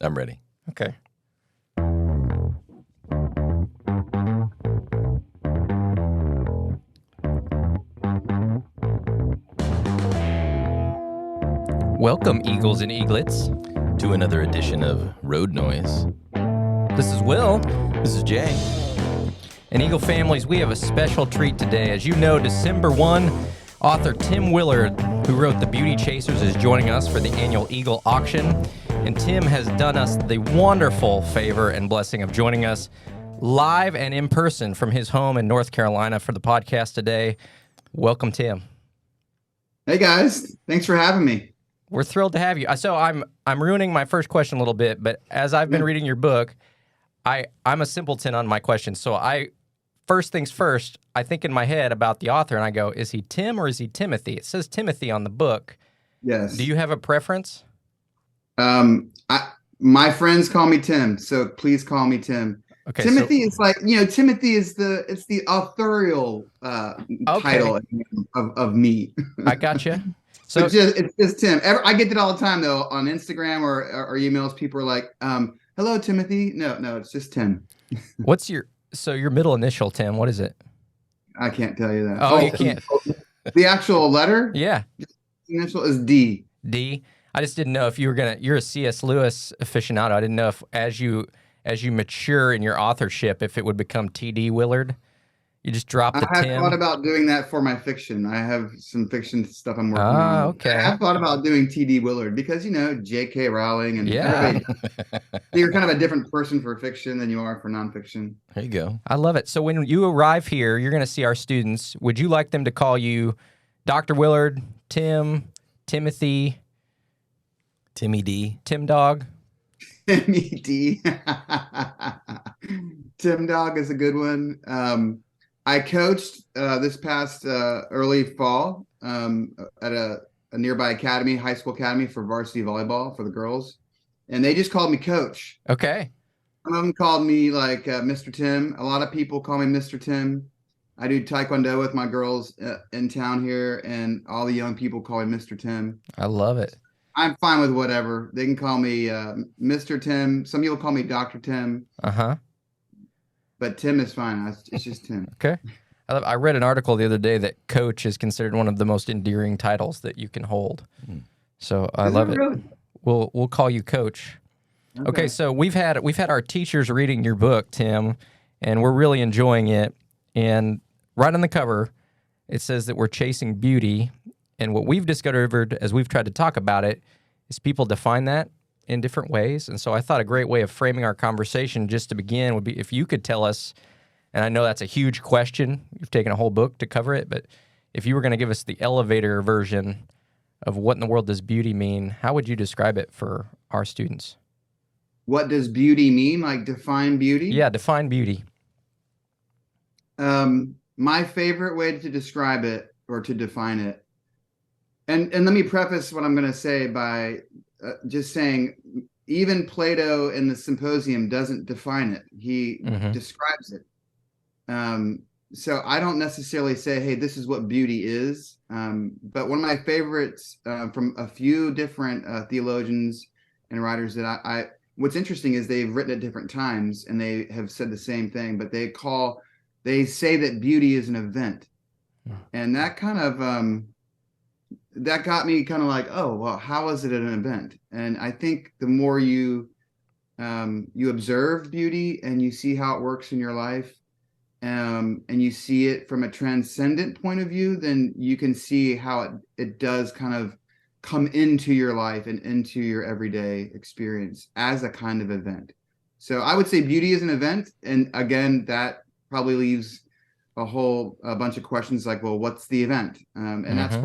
I'm ready. Okay. Welcome, Eagles and Eaglets. To another edition of Road Noise. This is Will. This is Jay. And Eagle families, we have a special treat today. As you know, December 1, author Tim Willard, who wrote The Beauty Chasers, is joining us for the annual Eagle auction. And Tim has done us the wonderful favor and blessing of joining us live and in person from his home in North Carolina for the podcast today. Welcome, Tim. Hey, guys. Thanks for having me. We're thrilled to have you. So I'm ruining my first question a little bit, but as I've been reading your book, I'm a simpleton on my questions. So first things first, I think in my head about the author, and I go, is he Tim or is he Timothy? It says Timothy on the book. Yes. Do you have a preference? My friends call me Tim, so please call me Tim. Okay, Timothy is like, Timothy is the authorial title of me. I gotcha. So it's just Tim. I get that all the time though on Instagram or emails. People are like, "Hello, Timothy." No, it's just Tim. What's your middle initial, Tim? What is it? I can't tell you that. Oh, you can't. The actual letter? Yeah. Initial is D. D. I just didn't know if you're a C.S. Lewis aficionado. I didn't know if as you mature in your authorship, if it would become T.D. Willard. You just drop the I Tim. have thought about doing that for my fiction. I have some fiction stuff I'm working on. Okay. I have thought about doing T.D. Willard because, J.K. Rowling and everybody. You're kind of a different person for fiction than you are for nonfiction. There you go. I love it. So when you arrive here, you're going to see our students. Would you like them to call you Dr. Willard, Tim, Timothy, Timmy D. Tim Dog? Timmy D. Tim Dog is a good one. I coached this past early fall at a nearby academy, high school academy for varsity volleyball for the girls. And they just called me Coach. Okay. Some of them called me like Mr. Tim. A lot of people call me Mr. Tim. I do Taekwondo with my girls in town here, and all the young people call me Mr. Tim. I love it. I'm fine with whatever. They can call me Mr. Tim. Some people call me Dr. Tim. Uh-huh. But Tim is fine. It's just Tim. Okay. I read an article the other day that Coach is considered one of the most endearing titles that you can hold. So I love it. Really? We'll call you Coach. Okay, so we've had our teachers reading your book, Tim, and we're really enjoying it. And right on the cover, it says that we're chasing beauty. And what we've discovered as we've tried to talk about it is people define that in different ways. And so I thought a great way of framing our conversation just to begin would be if you could tell us, and I know that's a huge question, you've taken a whole book to cover it, but if you were going to give us the elevator version of what in the world does beauty mean, how would you describe it for our students? What does beauty mean? Like define beauty? Yeah, define beauty. My favorite way to describe it or to define it, and let me preface what I'm going to say by just saying, even Plato in the Symposium doesn't define it. He describes it. So I don't necessarily say, hey, this is what beauty is. But one of my favorites from a few different theologians and writers that what's interesting is they've written at different times and they have said the same thing, but they say that beauty is an event. And that kind of, that got me kind of like, oh, well, how is it an event? And I think the more you observe beauty and you see how it works in your life, and you see it from a transcendent point of view, then you can see how it does kind of come into your life and into your everyday experience as a kind of event. So I would say beauty is an event. And again, that probably leaves a bunch of questions like, well, what's the event? And that's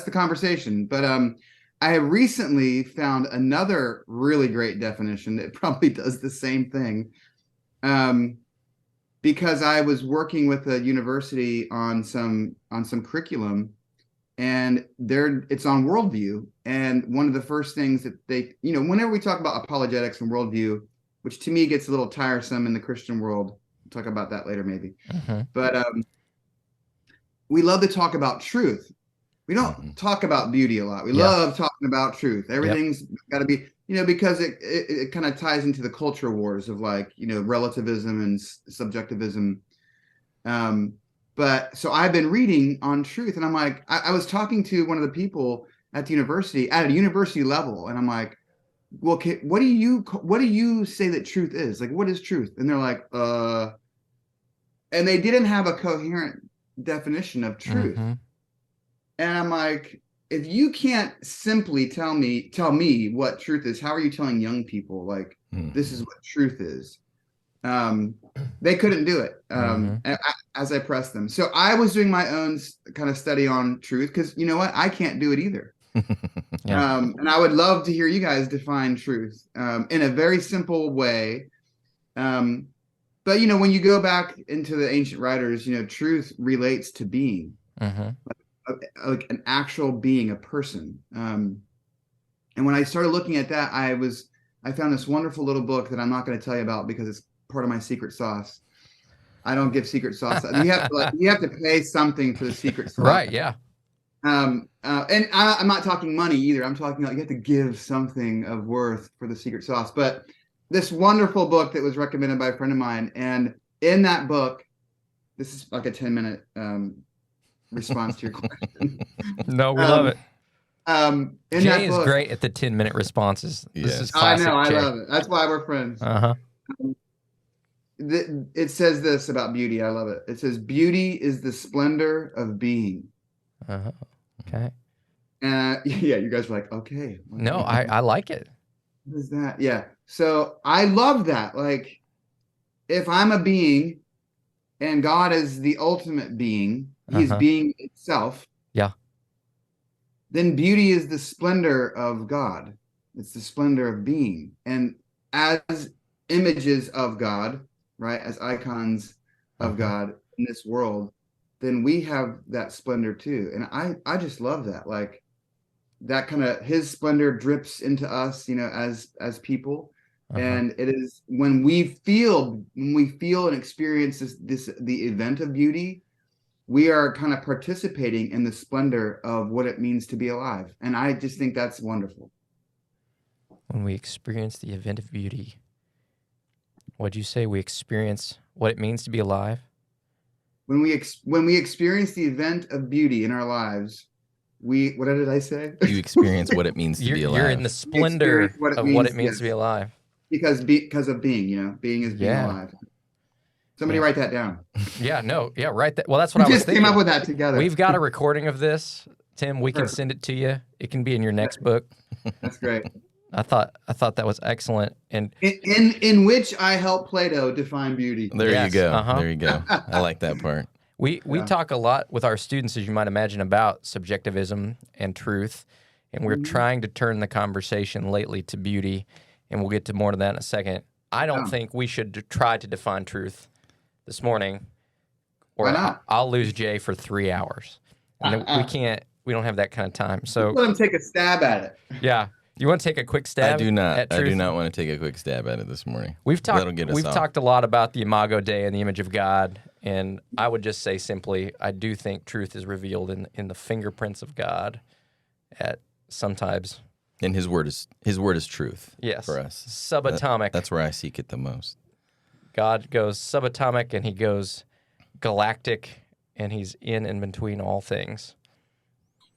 the conversation. But I have recently found another really great definition that probably does the same thing. Because I was working with a university on some curriculum, and it's on worldview. And one of the first things that they, whenever we talk about apologetics and worldview, which to me gets a little tiresome in the Christian world, we'll talk about that later maybe. But we love to talk about truth. We don't talk about beauty a lot. We love talking about truth. Everything's got to be, because it kind of ties into the culture wars of like, relativism and subjectivism. But so I've been reading on truth, and I'm like, I was talking to one of the people at the university at a university level, and I'm like, well, what do you say that truth is? Like, what is truth? And they're like, and they didn't have a coherent definition of truth. Mm-hmm. And I'm like, if you can't simply tell me what truth is, how are you telling young people like this is what truth is? They couldn't do it as I pressed them. So I was doing my own kind of study on truth because you know what? I can't do it either. Yeah. And I would love to hear you guys define truth in a very simple way. But when you go back into the ancient writers, truth relates to being, like an actual being, a person. And when I started looking at that, I found this wonderful little book that I'm not going to tell you about because it's part of my secret sauce. I don't give secret sauce. You have to pay something for the secret sauce. Right. Yeah. And I'm not talking money either. I'm talking like you have to give something of worth for the secret sauce. But this wonderful book that was recommended by a friend of mine, and in that book, this is like a 10-minute response to your question. No, we love it. Jay is great at the 10-minute responses. This is classic. I know, Jay. I love it. That's why we're friends. It says this about beauty. I love it. It says, beauty is the splendor of being. Okay. Yeah, you guys are like, okay. No, I like it. What is that? Yeah. So I love that. Like, if I'm a being and God is the ultimate being, he's being itself. Yeah. Then beauty is the splendor of God. It's the splendor of being. And as images of God, right, as icons of God in this world, then we have that splendor too. And I just love that. Like, that kind of his splendor drips into us, as people. And it is when we feel and experience the event of beauty, we are kind of participating in the splendor of what it means to be alive. And I just think that's wonderful. When we experience the event of beauty, what'd you say? We experience what it means to be alive? When we experience the event of beauty in our lives, what did I say? You experience what it means to be alive. You're in the splendor of what it means to be alive. Because of being, being is being alive. Somebody write that down. Yeah, no, yeah, write that. Well, that's what I was thinking. Came up with that together. We've got a recording of this, Tim. We can send it to you. It can be in your next book. That's great. I thought that was excellent, and in which I help Plato define beauty. There you go. There you go. I like that part. We talk a lot with our students, as you might imagine, about subjectivism and truth, and we're trying to turn the conversation lately to beauty, and we'll get to more of that in a second. I don't think we should try to define truth this morning, or why not? I'll lose Jay for 3 hours. And we can't. We don't have that kind of time. So let him take a stab at it. Yeah. You want to take a quick stab? I do not. At truth? I do not want to take a quick stab at it this morning. We've talked a lot about the Imago Dei and the image of God, and I would just say simply, I do think truth is revealed in the fingerprints of God at sometimes. And his word is truth. Yes. For us. Subatomic. That's where I seek it the most. God goes subatomic and he goes galactic, and he's in and between all things.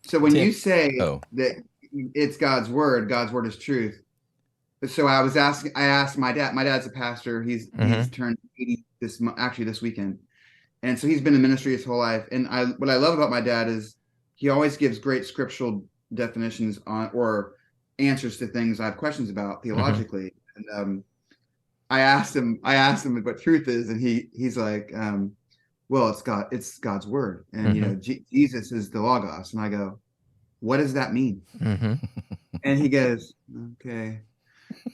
So when you say that it's God's word is truth. So I asked my dad. My dad's a pastor. He's turned 80 this weekend, and so he's been in ministry his whole life. And what I love about my dad is he always gives great scriptural definitions on or answers to things I have questions about theologically. And I asked him what truth is, and he's like, well, it's God's word, and Jesus is the Logos. And I go, what does that mean? And he goes, okay.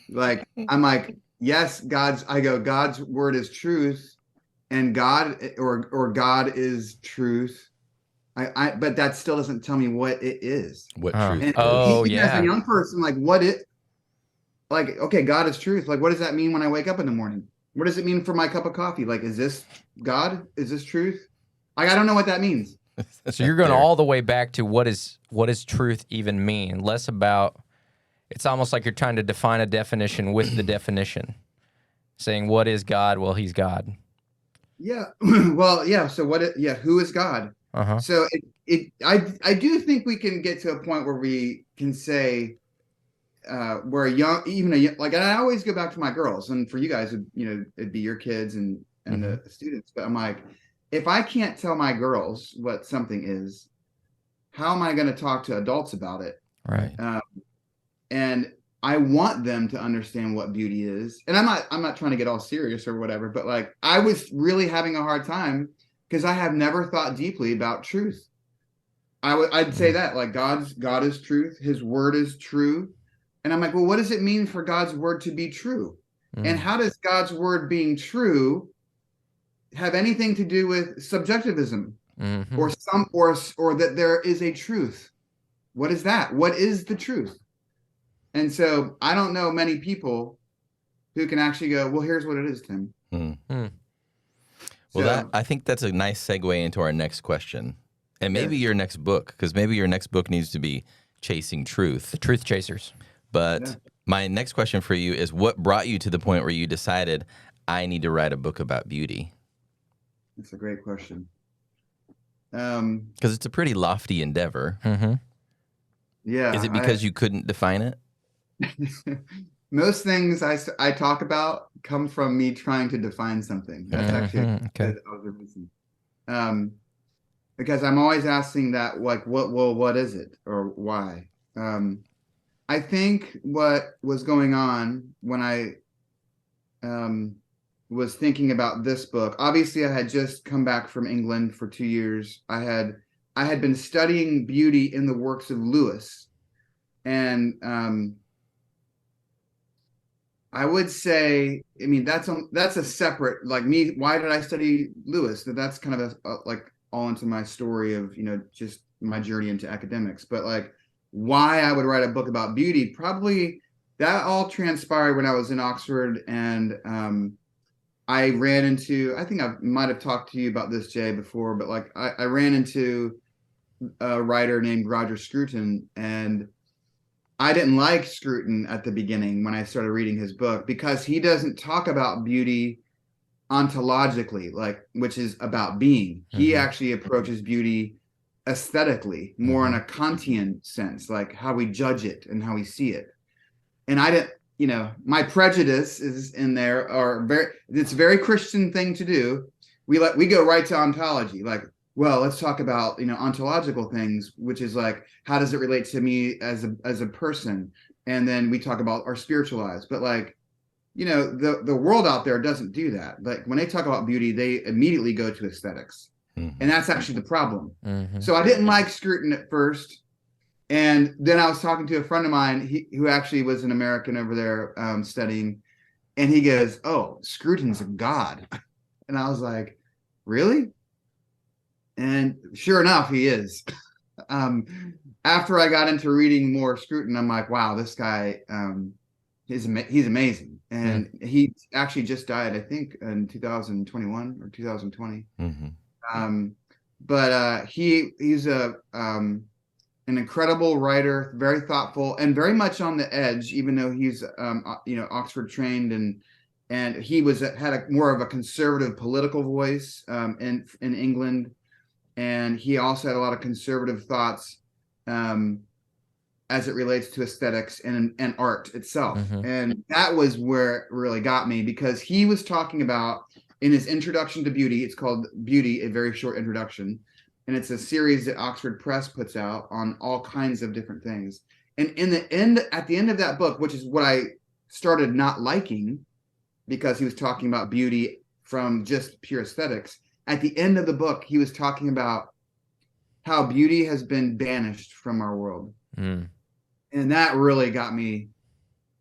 Like, I'm like, yes, God's word is truth, and God or God is truth. But that still doesn't tell me what it is. What truth? And as a young person, like, okay, God is truth. Like, what does that mean when I wake up in the morning? What does it mean for my cup of coffee? Like, is this God? Is this truth? Like, I don't know what that means. So you're going all the way back to what does truth even mean? Less about, It's almost like you're trying to define a definition with the definition, saying, what is God? Well, he's God. Yeah. Well, yeah. So who is God? Uh-huh. So I do think we can get to a point where we can say, where like, and I always go back to my girls, and for you guys, it'd be your kids and the students. But I'm like, if I can't tell my girls what something is, how am I going to talk to adults about it? Right. And I want them to understand what beauty is. And I'm not trying to get all serious or whatever, but like, I was really having a hard time because I have never thought deeply about truth. I'd say that, like, God is truth. His word is true. And I'm like, well, what does it mean for God's word to be true? And how does God's word being true have anything to do with subjectivism or that there is a truth? What is that? What is the truth? And so I don't know many people who can actually go, well, here's what it is, Tim. Well, I think that's a nice segue into our next question. And maybe your next book, because maybe your next book needs to be Chasing Truth. The Truth Chasers. But my next question for you is, what brought you to the point where you decided, I need to write a book about beauty? That's a great question. Because it's a pretty lofty endeavor. Yeah. Is it because you couldn't define it? Most things I talk about come from me trying to define something. That's actually because I'm always asking that, like, what is it, or why? I think what was going on when I was thinking about this book, obviously I had just come back from England for 2 years. I had been studying beauty in the works of Lewis, and I would say, I mean, that's a separate, like, me. Why did I study Lewis? That's kind of like all into my story of, just my journey into academics. But like, why I would write a book about beauty, probably that all transpired when I was in Oxford, and I ran into, I think I might have talked to you about this, Jay, before, but like, I ran into a writer named Roger Scruton, and I didn't like Scruton at the beginning when I started reading his book, because he doesn't talk about beauty ontologically, like, which is about being. He actually approaches beauty aesthetically, more in a Kantian sense, like how we judge it and how we see it. And I didn't, my prejudice is in there, it's a very Christian thing to do. We go right to ontology, like, well, let's talk about, ontological things, which is like, how does it relate to me as a person? And then we talk about our spiritual lives. But like, the world out there doesn't do that. Like, when they talk about beauty, they immediately go to aesthetics. And that's actually the problem. So I didn't like Scruton at first. And then I was talking to a friend of mine who actually was an American over there studying. And he goes, oh, Scruton's a god. And I was like, really? And sure enough, he is. After I got into reading more Scruton, I'm like, wow, this guy, he's amazing. And he actually just died, I think, in 2021 or 2020. But he's an incredible writer, very thoughtful, and very much on the edge, even though he's Oxford trained, and he had more of a conservative political voice in England. And he also had a lot of conservative thoughts as it relates to aesthetics and art itself. And that was where it really got me, because he was talking about, in his introduction to beauty, it's called Beauty, A Very Short Introduction. And it's a series that Oxford Press puts out on all kinds of different things. And at the end of that book, which is what I started not liking, because he was talking about beauty from just pure aesthetics, at the end of the book, he was talking about how beauty has been banished from our world. And that really got me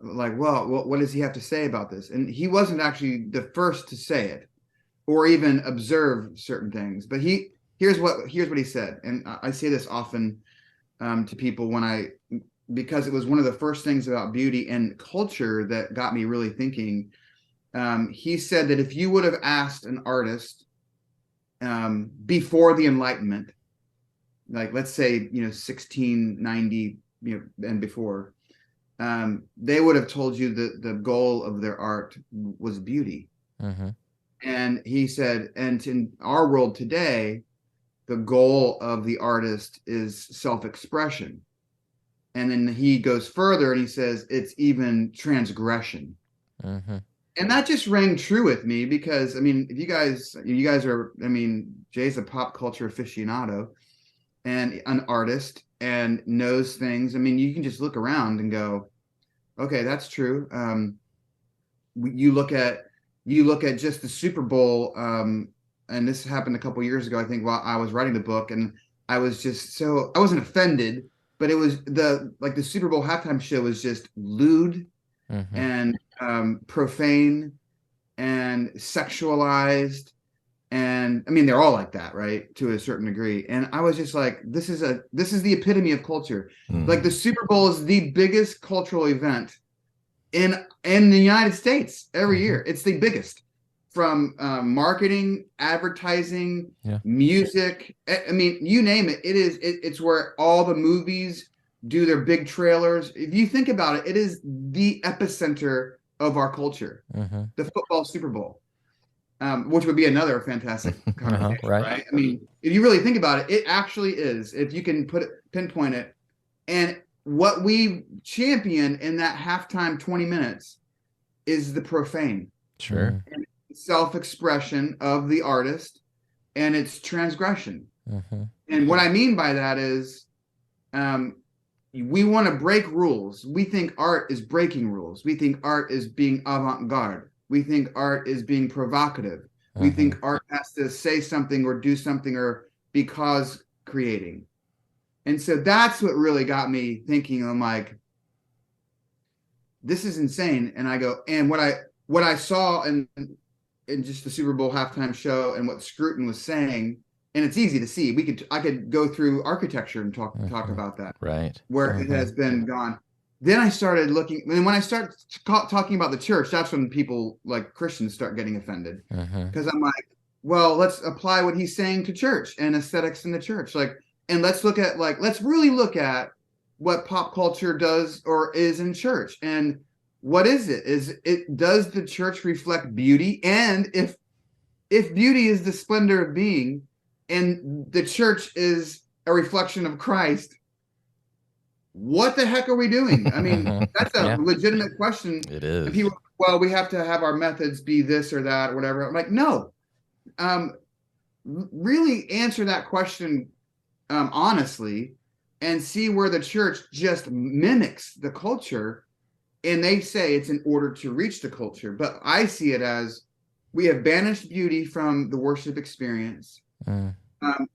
like, well, what does he have to say about this? And he wasn't actually the first to say it or even observe certain things. But here's what he said. And I say this often to people because it was one of the first things about beauty and culture that got me really thinking. He said that if you would have asked an artist before the Enlightenment, like, let's say, 1690, and before, they would have told you that the goal of their art was beauty. Mm-hmm. And he said, and in our world today, the goal of the artist is self-expression. And then he goes further and he says it's even transgression. Mm-hmm. And that just rang true with me because, I mean, if you guys are, I mean, Jay's a pop culture aficionado and an artist and knows things. I mean, you can just look around and go, okay, that's true. You look at just the Super Bowl, and this happened a couple years ago, I think, while I was writing the book, and I was just I wasn't offended, but it was the Super Bowl halftime show was just lewd Mm-hmm. and profane and sexualized. And I mean, they're all like that, right? To a certain degree. And I was just like, this is the epitome of culture. Like the Super Bowl is the biggest cultural event in the United States every year. It's the biggest, from marketing, advertising, music. I mean, you name it. It's where all the movies do their big trailers. If you think about it, it is the epicenter of our culture, the football Super Bowl, which would be another fantastic conversation, right? I mean, if you really think about it, it actually is, if you can pinpoint it. And what we champion in that halftime 20 minutes is the profane. Sure. And self-expression of the artist and its transgression. And what I mean by that is we want to break rules. We think art is breaking rules. We think art is being avant-garde. We think art is being provocative. We think art has to say something or do something or because creating. And so that's what really got me thinking. I'm like, this is insane. And I go, and what I saw in just the Super Bowl halftime show and what Scruton was saying, and it's easy to see. I could go through architecture and talk about that, right? Where it has been gone. Then I started looking, and when I start talking about the church, that's when people like Christians start getting offended, because I'm like, well, let's apply what he's saying to church and aesthetics in the church, and let's really look at what pop culture does or is in church, and what is it? Does the church reflect beauty? And if beauty is the splendor of being, and the church is a reflection of Christ, what the heck are we doing? I mean, that's a legitimate question. It is. And people, well, we have to have our methods be this or that or whatever. I'm like, no. Really answer that question honestly, and see where the church just mimics the culture. And they say it's in order to reach the culture. But I see it as we have banished beauty from the worship experience.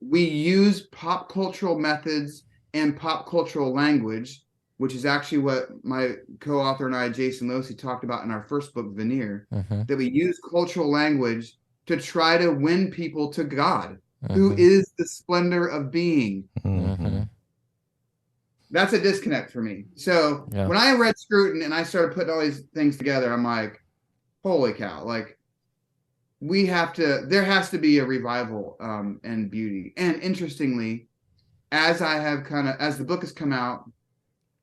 We use pop cultural methods and pop cultural language, which is actually what my co-author and I, Jason Losey, talked about in our first book, Veneer, that we use cultural language to try to win people to God, who is the splendor of being. That's a disconnect for me. So when I read Scruton and I started putting all these things together, I'm like, holy cow, like there has to be a revival and beauty. And interestingly, as the book has come out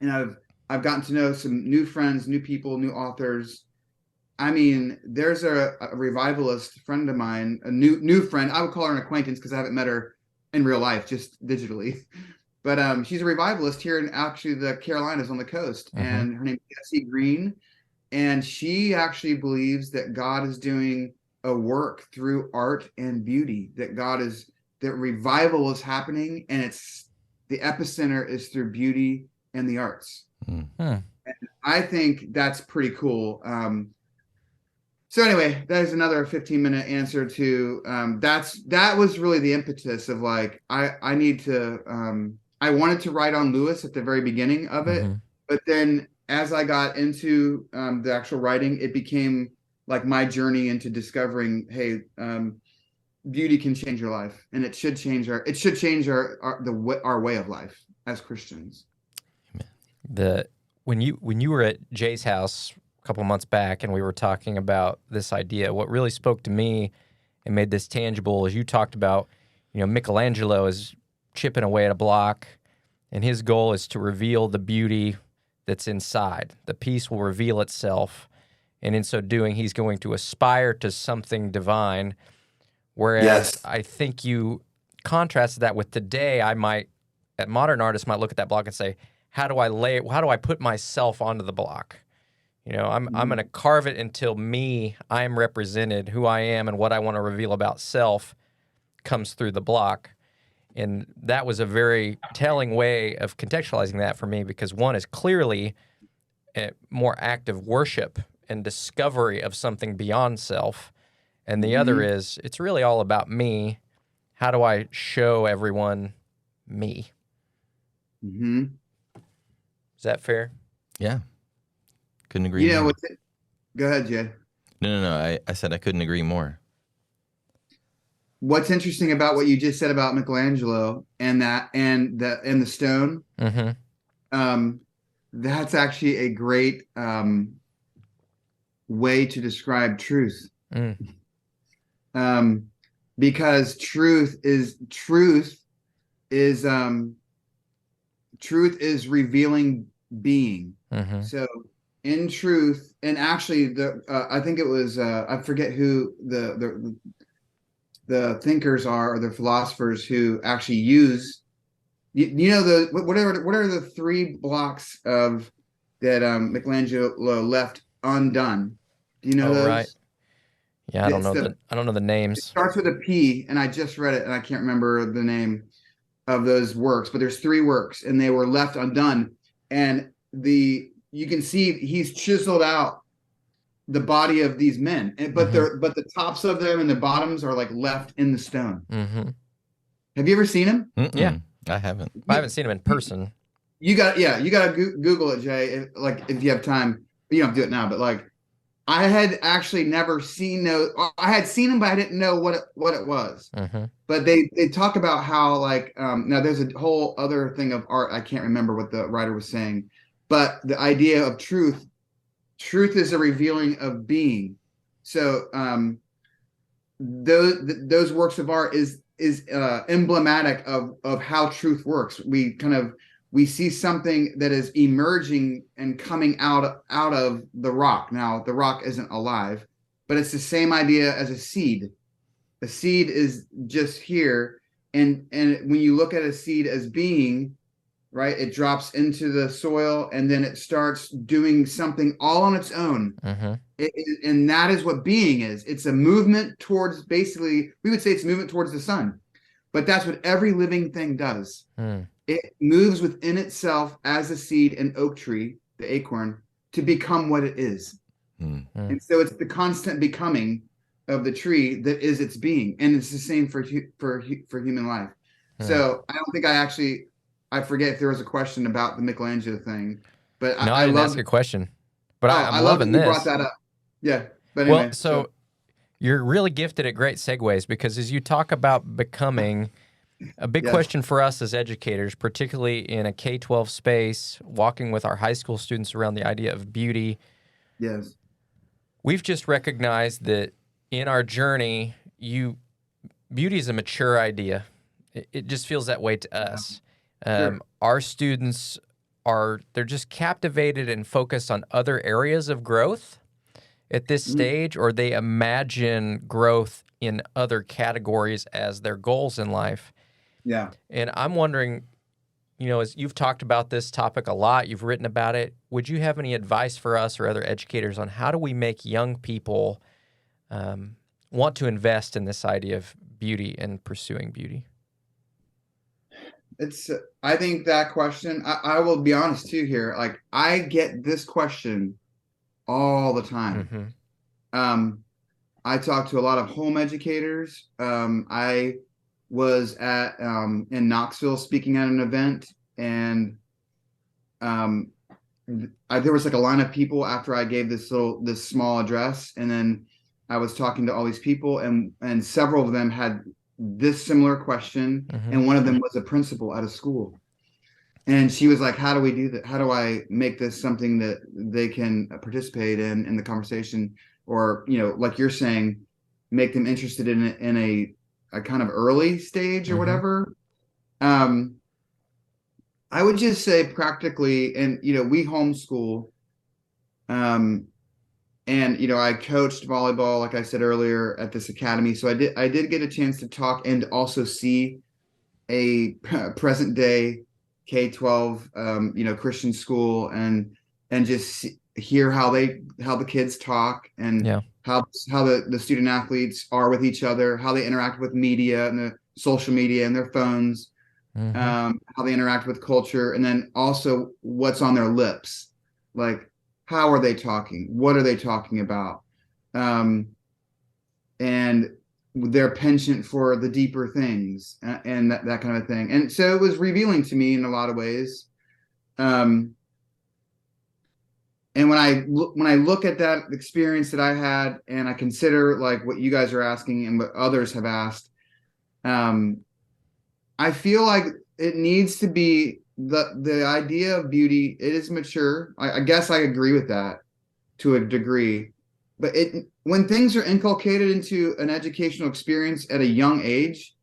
and I've gotten to know some new friends, new people, new authors. I mean, there's a revivalist friend of mine, a new friend. I would call her an acquaintance because I haven't met her in real life, just digitally. But she's a revivalist here in actually the Carolinas on the coast, and her name is Jessie Green, and she actually believes that God is doing a work through art and beauty. That revival is happening, and the epicenter is through beauty and the arts. And I think that's pretty cool. So anyway, that is another 15-minute answer to that was really the impetus of like I need to I wanted to write on Lewis at the very beginning of it, but then as I got into the actual writing, it became like my journey into discovering, hey, beauty can change your life, and it should change our way of life as Christians. When you were at Jay's house a couple of months back and we were talking about this idea, what really spoke to me and made this tangible is you talked about, Michelangelo is chipping away at a block, and his goal is to reveal the beauty that's inside. The peace will reveal itself, and in so doing, he's going to aspire to something divine. Whereas Yes. I think you contrasted that with today, a modern artist might look at that block and say, how do I put myself onto the block? I'm going to carve it until I'm represented, who I am and what I want to reveal about self comes through the block. And that was a very telling way of contextualizing that for me, because one is clearly a more active worship and discovery of something beyond self. And the other is, it's really all about me. How do I show everyone me? Mm-hmm. Is that fair? Yeah. Couldn't agree more. Go ahead, Jay. No. I said I couldn't agree more. What's interesting about what you just said about Michelangelo and the stone, that's actually a great way to describe truth. Because truth is revealing being. So in truth, and actually I think it was I forget who the thinkers are, or the philosophers who actually use what are the 3 blocks of that Michelangelo left undone? Do you know those? Right. Yeah, I don't know the names. It starts with a P, and I just read it, and I can't remember the name of those works. But there's 3 works, and they were left undone. And you can see he's chiseled out the body of these men, but the tops of them and the bottoms are like left in the stone. Have you ever seen him? Yeah, I haven't. I haven't seen him in person. You got to Google it, Jay. If you have time, you don't have to do it now. But I had actually never seen those. I had seen them, but I didn't know what it was. But they talk about how now there's a whole other thing of art. I can't remember what the writer was saying, but the idea of truth is a revealing of being. So those works of art is emblematic of how truth works. We see something that is emerging and coming out of the rock. Now, the rock isn't alive, but it's the same idea as a seed. A seed is just here, and when you look at a seed as being, right, it drops into the soil, and then it starts doing something all on its own. And that is what being is. It's a movement towards, basically, we would say it's movement towards the sun. But that's what every living thing does. It moves within itself as a seed, an oak tree, the acorn, to become what it is. And so it's the constant becoming of the tree that is its being. And it's the same for human life. So I don't think I forget if there was a question about the Michelangelo thing. But no, I didn't ask a question. But I'm love loving that this. You brought that up. Yeah. But anyway, well, so you're really gifted at great segues, because as you talk about becoming, a big question for us as educators, particularly in a K-12 space, walking with our high school students around the idea of beauty. Yes. We've just recognized that in our journey, beauty is a mature idea. It just feels that way to us. Our students they're just captivated and focused on other areas of growth at this stage, or they imagine growth in other categories as their goals in life. Yeah. And I'm wondering, as you've talked about this topic a lot, you've written about it, would you have any advice for us or other educators on how do we make young people want to invest in this idea of beauty and pursuing beauty? I think that question, I will be honest too here. I get this question all the time. I talk to a lot of home educators. I was in Knoxville speaking at an event, and there was a line of people after I gave this small address, and then I was talking to all these people, and several of them had this similar question, and one of them was a principal at a school, and she was like, "How do we do that? How do I make this something that they can participate in the conversation, or like you're saying, make them interested in it in a kind of early stage or whatever?" I would just say practically, and we homeschool, and I coached volleyball, like I said earlier, at this academy. So I did get a chance to talk and also see a present day K-12 Christian school, and just hear how the kids talk, and Yeah. how the student athletes are with each other, how they interact with media and the social media and their phones, how they interact with culture, and then also what's on their lips, like how are they talking, what are they talking about, and their penchant for the deeper things, and that kind of thing. And so it was revealing to me in a lot of ways. And when I look at that experience that I had, and I consider like what you guys are asking and what others have asked, I feel like it needs to be the idea of beauty. It is mature. I guess I agree with that to a degree, but when things are inculcated into an educational experience at a young age,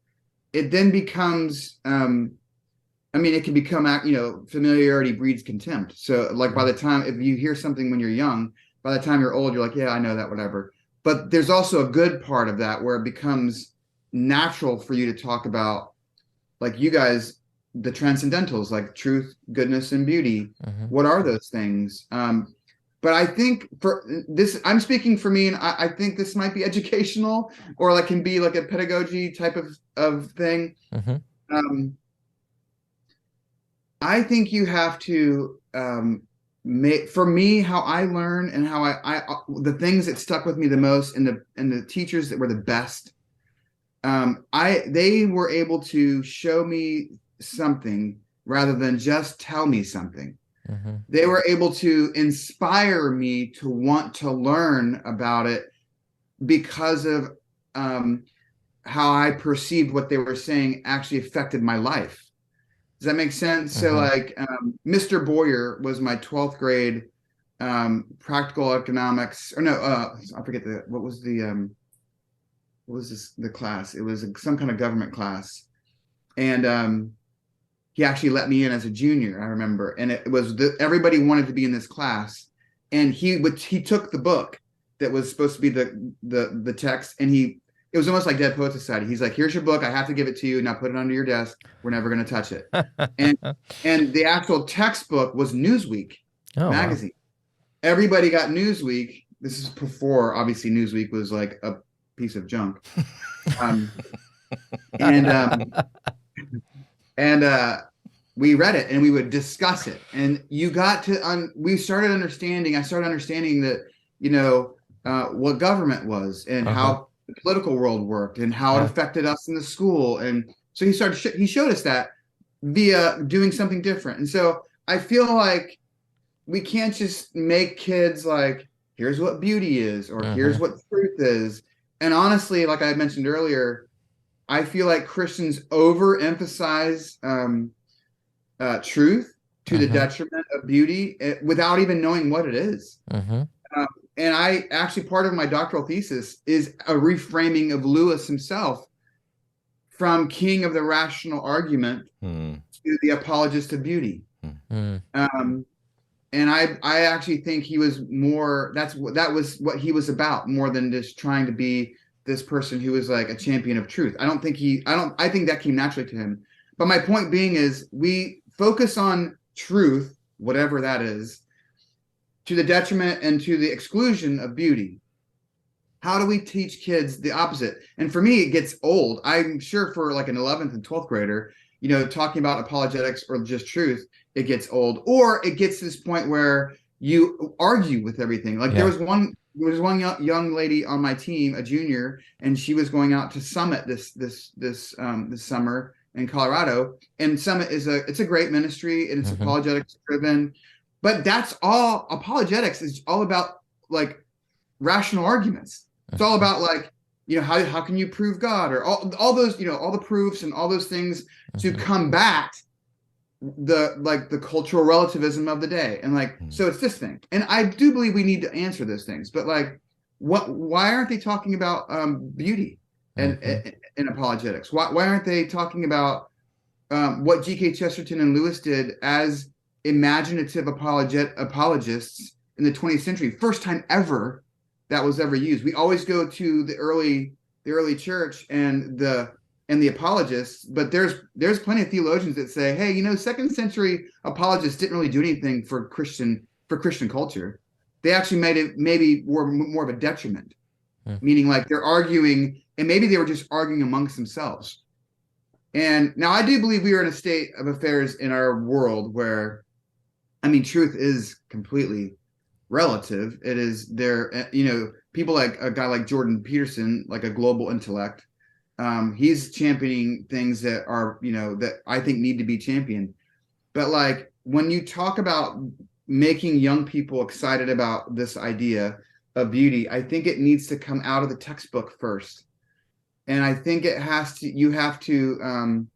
it then becomes, it can become, familiarity breeds contempt. So like by the time, if you hear something when you're young, by the time you're old, you're like, yeah, I know that, whatever. But there's also a good part of that where it becomes natural for you to talk about, like you guys, the transcendentals, like truth, goodness, and beauty. What are those things? But I think for this, I'm speaking for me, and I think this might be educational, or like can be like a pedagogy type of thing. I think you have to for me, how I learn and how I the things that stuck with me the most, and the teachers that were the best, they were able to show me something rather than just tell me something. They were able to inspire me to want to learn about it because of how I perceived what they were saying actually affected my life. Does that make sense? So like Mr. Boyer was my 12th grade practical economics, or no, I forget what was the class? It was some kind of government class. And he actually let me in as a junior, I remember. And it was everybody wanted to be in this class. And he took the book that was supposed to be the text, and it was almost like Dead Poet Society. He's like, here's your book. I have to give it to you. Now put it under your desk. We're never going to touch it. and the actual textbook was Newsweek magazine. Wow. Everybody got Newsweek. This is before, obviously, Newsweek was like a piece of junk. And we read it, and we would discuss it. And you got to, I started understanding that, what government was, and how the political world worked, and how it affected us in the school. And so he showed us that via doing something different. And so I feel like we can't just make kids like, here's what beauty is, or here's what truth is. And honestly, like I mentioned earlier, I feel like Christians overemphasize truth to the detriment of beauty, without even knowing what it is. And I actually, part of my doctoral thesis is a reframing of Lewis himself from king of the rational argument to the apologist of beauty. And I actually think he was more, that was what he was about, more than just trying to be this person who was like a champion of truth. I think that came naturally to him. But my point being is, we focus on truth, whatever that is, to the detriment and to the exclusion of beauty. How do we teach kids the opposite? And for me, it gets old. I'm sure for like an 11th and 12th grader, talking about apologetics or just truth, it gets old. Or it gets to this point where you argue with everything. Like there was one young lady on my team, a junior, and she was going out to Summit this summer in Colorado. And Summit it's a great ministry, and it's apologetics driven. But that's all. Apologetics is all about like rational arguments. It's all about like, how can you prove God, or all those, all the proofs and all those things to combat the cultural relativism of the day. And like, so it's this thing. And I do believe we need to answer those things, but like, why aren't they talking about beauty and apologetics? Why aren't they talking about what G.K. Chesterton and Lewis did as imaginative apologists in the 20th century. First time ever that was ever used. We always go to the early church and the apologists, but there's plenty of theologians that say, hey, you know, second century apologists didn't really do anything for Christian culture. They actually made it maybe more of a detriment, meaning like they're arguing, and maybe they were just arguing amongst themselves. And now I do believe we are in a state of affairs in our world where, I mean, truth is completely relative. It is there, you know, people like a guy like Jordan Peterson, like a global intellect. He's championing things that are, you know, that I think need to be championed. But like when you talk about making young people excited about this idea of beauty, I think it needs to come out of the textbook first. And I think it has to, you have to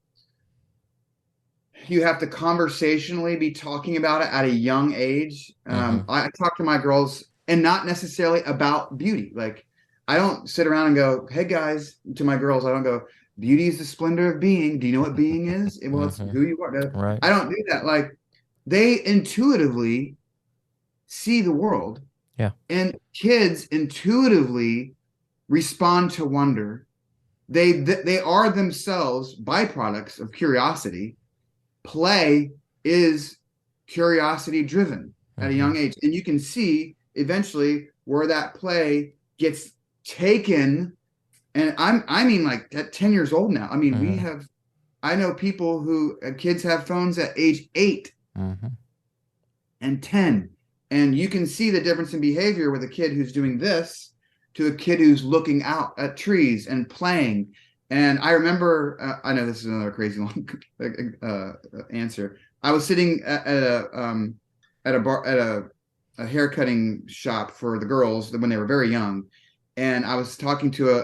conversationally be talking about it at a young age. I talk to my girls, and not necessarily about beauty. Like, I don't sit around and go, hey guys, to my girls, I don't go, beauty is the splendor of being. Do you know what being is? Well, it's who you are. Right. I don't do that. Like, they intuitively see the world. Yeah. And kids intuitively respond to wonder. They are themselves byproducts of curiosity. Play is curiosity driven at a young age. And you can see eventually where that play gets taken. And I mean, like at 10 years old now. I mean, I know people who kids have phones at age 8 and 10. And you can see the difference in behavior with a kid who's doing this to a kid who's looking out at trees and playing. And I remember, I know this is another crazy long answer. I was sitting at a haircutting shop for the girls when they were very young, and I was talking to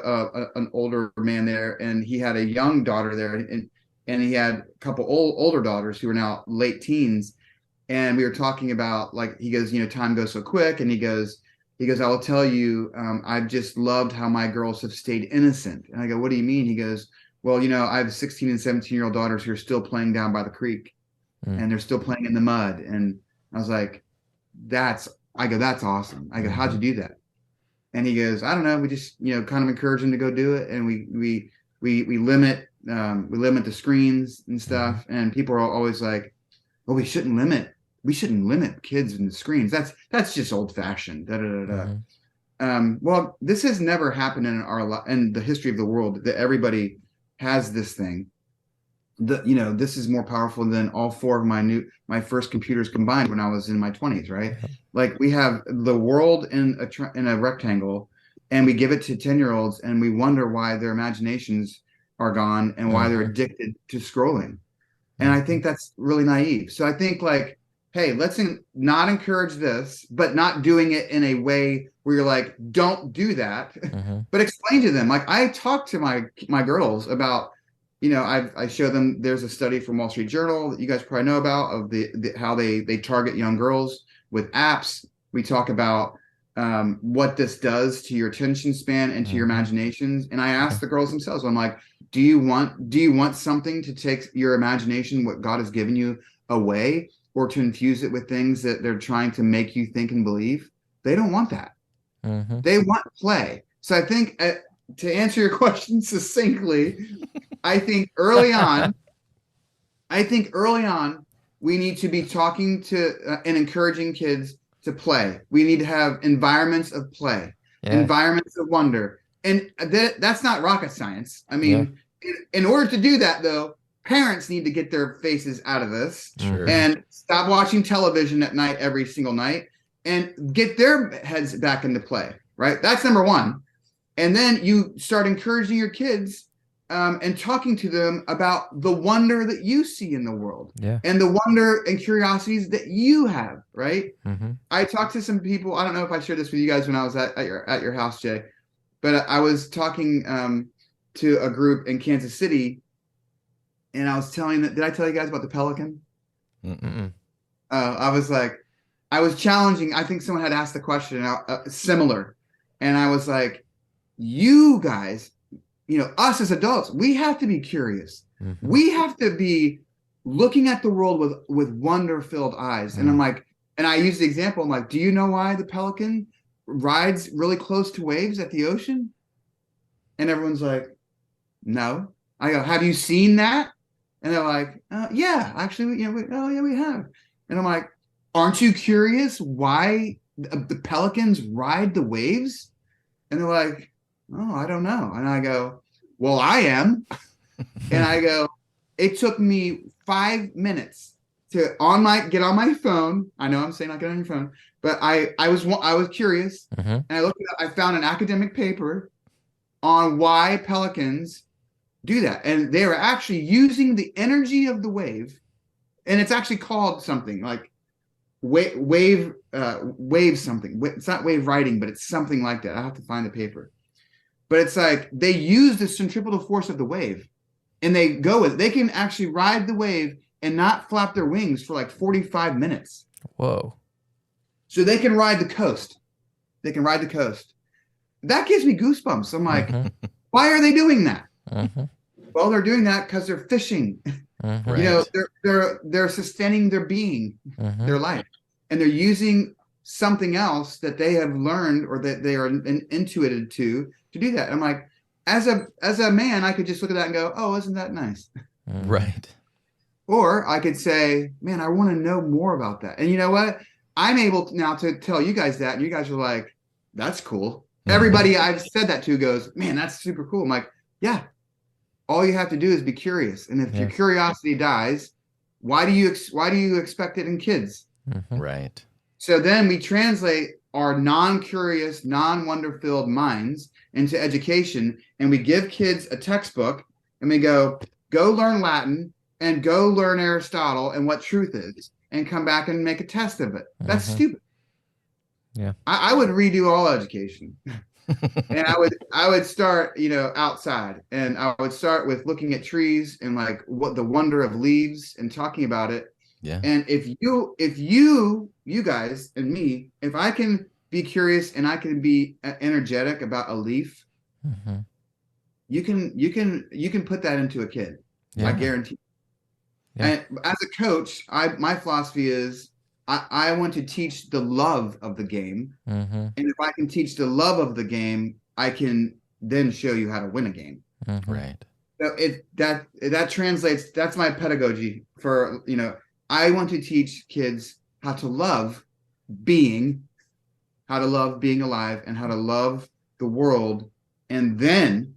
an older man there, and he had a young daughter there, and he had a couple older daughters who were now late teens, and we were talking about, like, he goes, you know, time goes so quick, and he goes, I will tell you, I've just loved how my girls have stayed innocent. And I go, what do you mean? He goes, well, you know, I have 16 and 17-year-old daughters who are still playing down by the creek, and they're still playing in the mud. And I was like, that's awesome. I go, how'd you do that? And he goes, I don't know. We just, you know, kind of encourage them to go do it. And we limit the screens and stuff. And people are always like, well, we shouldn't limit kids in the screens. That's just old fashioned. Well, this has never happened in the history of the world, that everybody has this thing. You know, this is more powerful than all 4 of my first computers combined when I was in my 20s, right? Like, we have the world in a rectangle, and we give it to 10-year-olds, and we wonder why their imaginations are gone and why they're addicted to scrolling. And I think that's really naive. So I think, like, hey, let's not encourage this, but not doing it in a way where you're like, don't do that, but explain to them. Like, I talk to my girls about, you know, I show them, there's a study from Wall Street Journal that you guys probably know about, of how they target young girls with apps. We talk about what this does to your attention span and to your imaginations. And I ask the girls themselves, I'm like, do you want something to take your imagination, what God has given you, away, or to infuse it with things that they're trying to make you think and believe? They don't want that. They want play. So I think, to answer your question succinctly, I think early on, we need to be talking to and encouraging kids to play. We need to have environments of play, environments of wonder. And that's not rocket science. I mean, in order to do that, though, parents need to get their faces out of this and stop watching television at night every single night and get their heads back into play, right? That's number one. And then you start encouraging your kids and talking to them about the wonder that you see in the world and the wonder and curiosities that you have, right? I talked to some people. I don't know if I shared this with you guys when I was at your house, Jay, but I was talking to a group in Kansas City, and I was telling that. Did I tell you guys about the Pelican? I was challenging. I think someone had asked the question similar, and I was like, you guys us as adults, we have to be curious. Mm-hmm. We have to be looking at the world with wonder-filled eyes. And I'm like, and I use the example, I'm like, do you know why the pelican rides really close to waves at the ocean? And everyone's like, no. I go, have you seen that? And they're like, yeah, actually, we have. And I'm like, aren't you curious why the pelicans ride the waves? And they're like, oh, I don't know. And I go, well, I am. And I go, it took me 5 minutes to get on my phone. I know I'm saying not get on your phone, but I was curious, and I looked it up. I found an academic paper on why pelicans do that, and they are actually using the energy of the wave, and it's actually called something like wave something. It's not wave riding, but it's something like that. I have to find the paper, but it's like they use the centripetal force of the wave, and they can actually ride the wave and not flap their wings for like 45 minutes. Whoa. So they can ride the coast. That gives me goosebumps. I'm like, why are they doing that? Well, they're doing that because they're fishing. Right. They're sustaining their being, their life. And they're using something else that they have learned or that they are intuited to do that. I'm like, as a man, I could just look at that and go, oh, isn't that nice? Right. Or I could say, man, I want to know more about that. And you know what? I'm able now to tell you guys that, and you guys are like, that's cool. Everybody I've said that to goes, man, that's super cool. I'm like, yeah, all you have to do is be curious. And if your curiosity dies, why do you expect it in kids? Right. So then we translate our non-curious, non-wonder-filled minds into education, and we give kids a textbook, and we go learn Latin, and go learn Aristotle and what truth is, and come back and make a test of it. That's stupid. Yeah. I would redo all education. And I would start, outside, and I would start with looking at trees and like what the wonder of leaves and talking about it. Yeah. And if you guys and me, if I can be curious and I can be energetic about a leaf, you can put that into a kid. I guarantee. Yeah. And as a coach, my philosophy is I want to teach the love of the game. And if I can teach the love of the game, I can then show you how to win a game. Right. So that translates. That's my pedagogy for, I want to teach kids how to love being alive, and how to love the world. And then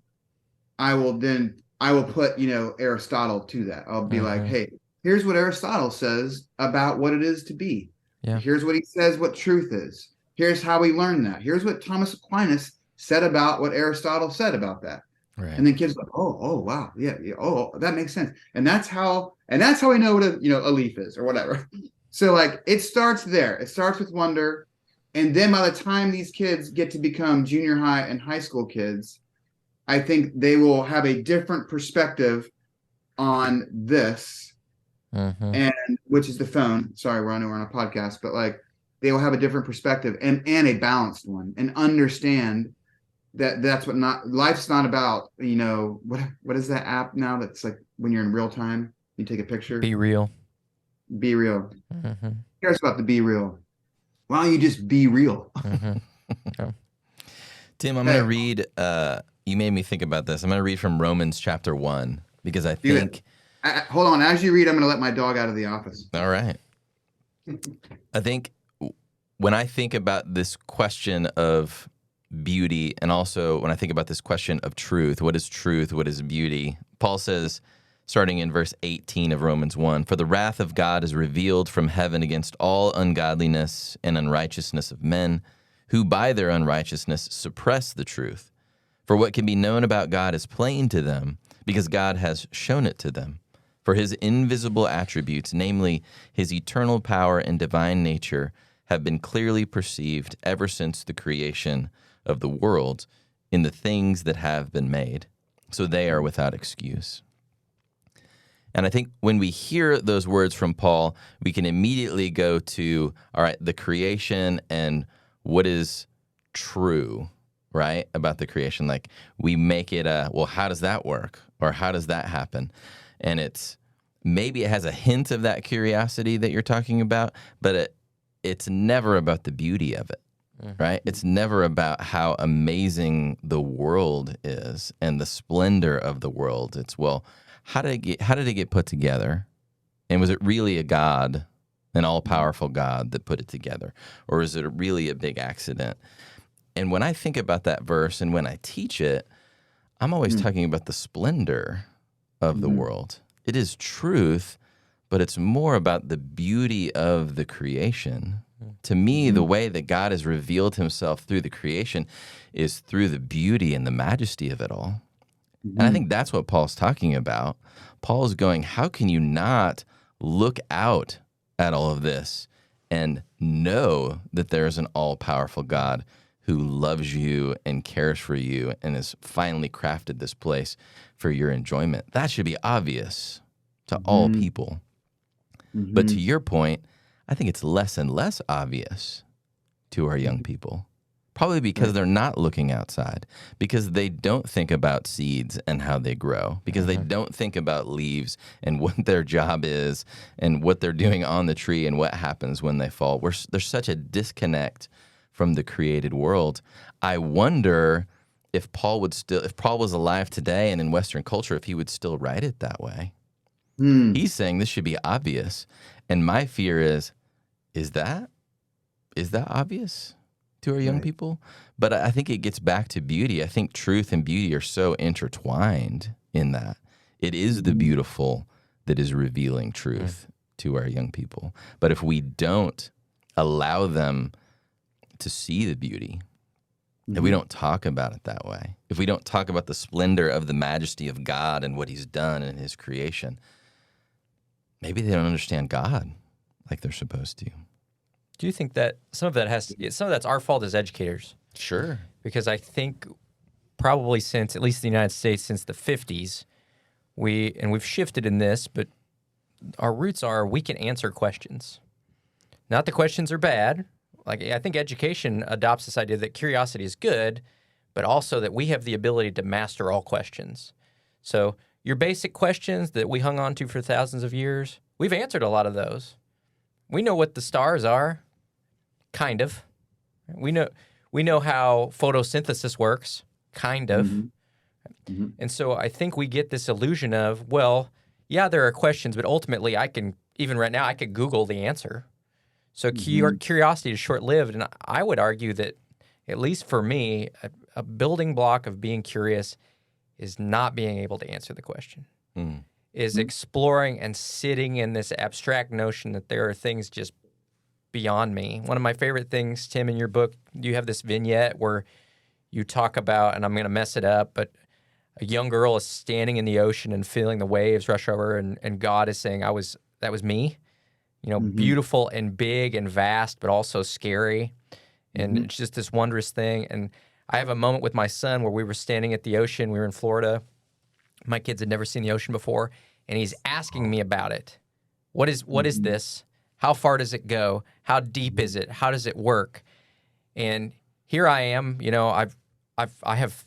I will put, Aristotle to that. I'll be like, hey, here's what Aristotle says about what it is to be. Yeah. Here's what he says what truth is. Here's how we learn that. Here's what Thomas Aquinas said about what Aristotle said about that. Right. And then kids go, oh, wow, yeah, oh, that makes sense. And that's how we know what a leaf is or whatever. So like it starts there. It starts with wonder, and then by the time these kids get to become junior high and high school kids, I think they will have a different perspective on this, and which is the phone. Sorry, we're on a podcast, but like they will have a different perspective and a balanced one, and understand that's what life's not about. What is that app now that's like when you're in real time, you take a picture. Be real. Be real. Who cares about the be real? Why don't you just be real? Tim, I'm going to read. You made me think about this. I'm going to read from Romans chapter 1 because I think. Hold on. As you read, I'm going to let my dog out of the office. All right. I think when I think about this question of beauty, and also when I think about this question of truth, what is truth? What is beauty? Paul says, starting in verse 18 of Romans 1, "For the wrath of God is revealed from heaven against all ungodliness and unrighteousness of men, who by their unrighteousness suppress the truth. For what can be known about God is plain to them, because God has shown it to them. For his invisible attributes, namely his eternal power and divine nature, have been clearly perceived ever since the creation of the world in the things that have been made. So they are without excuse." And I think when we hear those words from Paul, we can immediately go to, all right, the creation and what is true. right? About the creation. Like we make it well, how does that work? Or how does that happen? And maybe it has a hint of that curiosity that you're talking about, but it's never about the beauty of it, right? It's never about how amazing the world is and the splendor of the world. It's, well, how did it get put together? And was it really a God, an all-powerful God that put it together? Or is it really a big accident? And when I think about that verse and when I teach it, I'm always talking about the splendor of the world. It is truth, but it's more about the beauty of the creation. To me, the way that God has revealed himself through the creation is through the beauty and the majesty of it all. And I think that's what Paul's talking about. Paul's going, how can you not look out at all of this and know that there is an all-powerful God who loves you and cares for you and has finally crafted this place for your enjoyment? That should be obvious to all people. But to your point, I think it's less and less obvious to our young people, probably because they're not looking outside, because they don't think about seeds and how they grow, because they don't think about leaves and what their job is and what they're doing on the tree and what happens when they fall. There's such a disconnect from the created world. I wonder if Paul was alive today and in Western culture, if he would still write it that way. He's saying this should be obvious. And my fear is that obvious to our young people? But I think it gets back to beauty. I think truth and beauty are so intertwined in that. It is the beautiful that is revealing truth to our young people. But if we don't allow them to see the beauty, if we don't talk about it that way, if we don't talk about the splendor of the majesty of God and what he's done in his creation, maybe they don't understand God like they're supposed to. Do you think that some of that's our fault as educators? Sure. Because I think probably since, at least in the United States, since the 50s, we've shifted in this, but our roots are we can answer questions. Not the questions are bad. Like, I think education adopts this idea that curiosity is good, but also that we have the ability to master all questions. So your basic questions that we hung on to for thousands of years, we've answered a lot of those. We know what the stars are, kind of. We know how photosynthesis works, kind of. And so I think we get this illusion of, well, yeah, there are questions, but ultimately even right now, I could Google the answer. So curiosity is short-lived, and I would argue that, at least for me, a building block of being curious is not being able to answer the question, is exploring and sitting in this abstract notion that there are things just beyond me. One of my favorite things, Tim, in your book, you have this vignette where you talk about, and I'm going to mess it up, but a young girl is standing in the ocean and feeling the waves rush over, and God is saying, that was me. Beautiful and big and vast, but also scary. And it's just this wondrous thing. And I have a moment with my son where we were standing at the ocean. We were in Florida. My kids had never seen the ocean before. And he's asking me about it. What is this? How far does it go? How deep is it? How does it work? And here I am, I have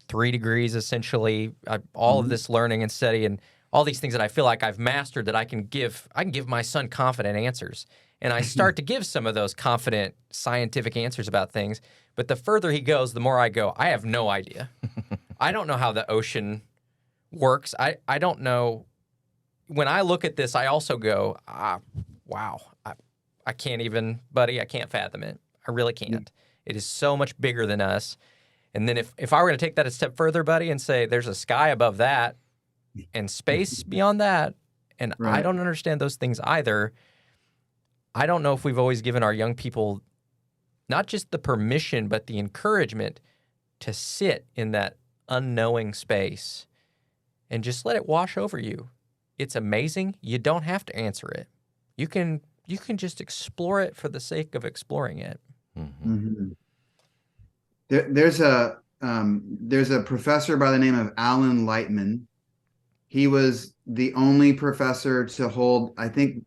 3 degrees essentially, all of this learning and study and all these things that I feel like I've mastered that I can give my son confident answers. And I start to give some of those confident scientific answers about things. But the further he goes, the more I go, I have no idea. I don't know how the ocean works. I don't know. When I look at this, I also go, wow, I can't even, buddy, I can't fathom it. I really can't. It is so much bigger than us. And then if I were going to take that a step further, buddy, and say there's a sky above that, and space beyond that, and I don't understand those things either. I don't know if we've always given our young people not just the permission, but the encouragement to sit in that unknowing space and just let it wash over you. It's amazing. You don't have to answer it. You can just explore it for the sake of exploring it. There's a professor by the name of Alan Lightman. He was the only professor to hold, I think,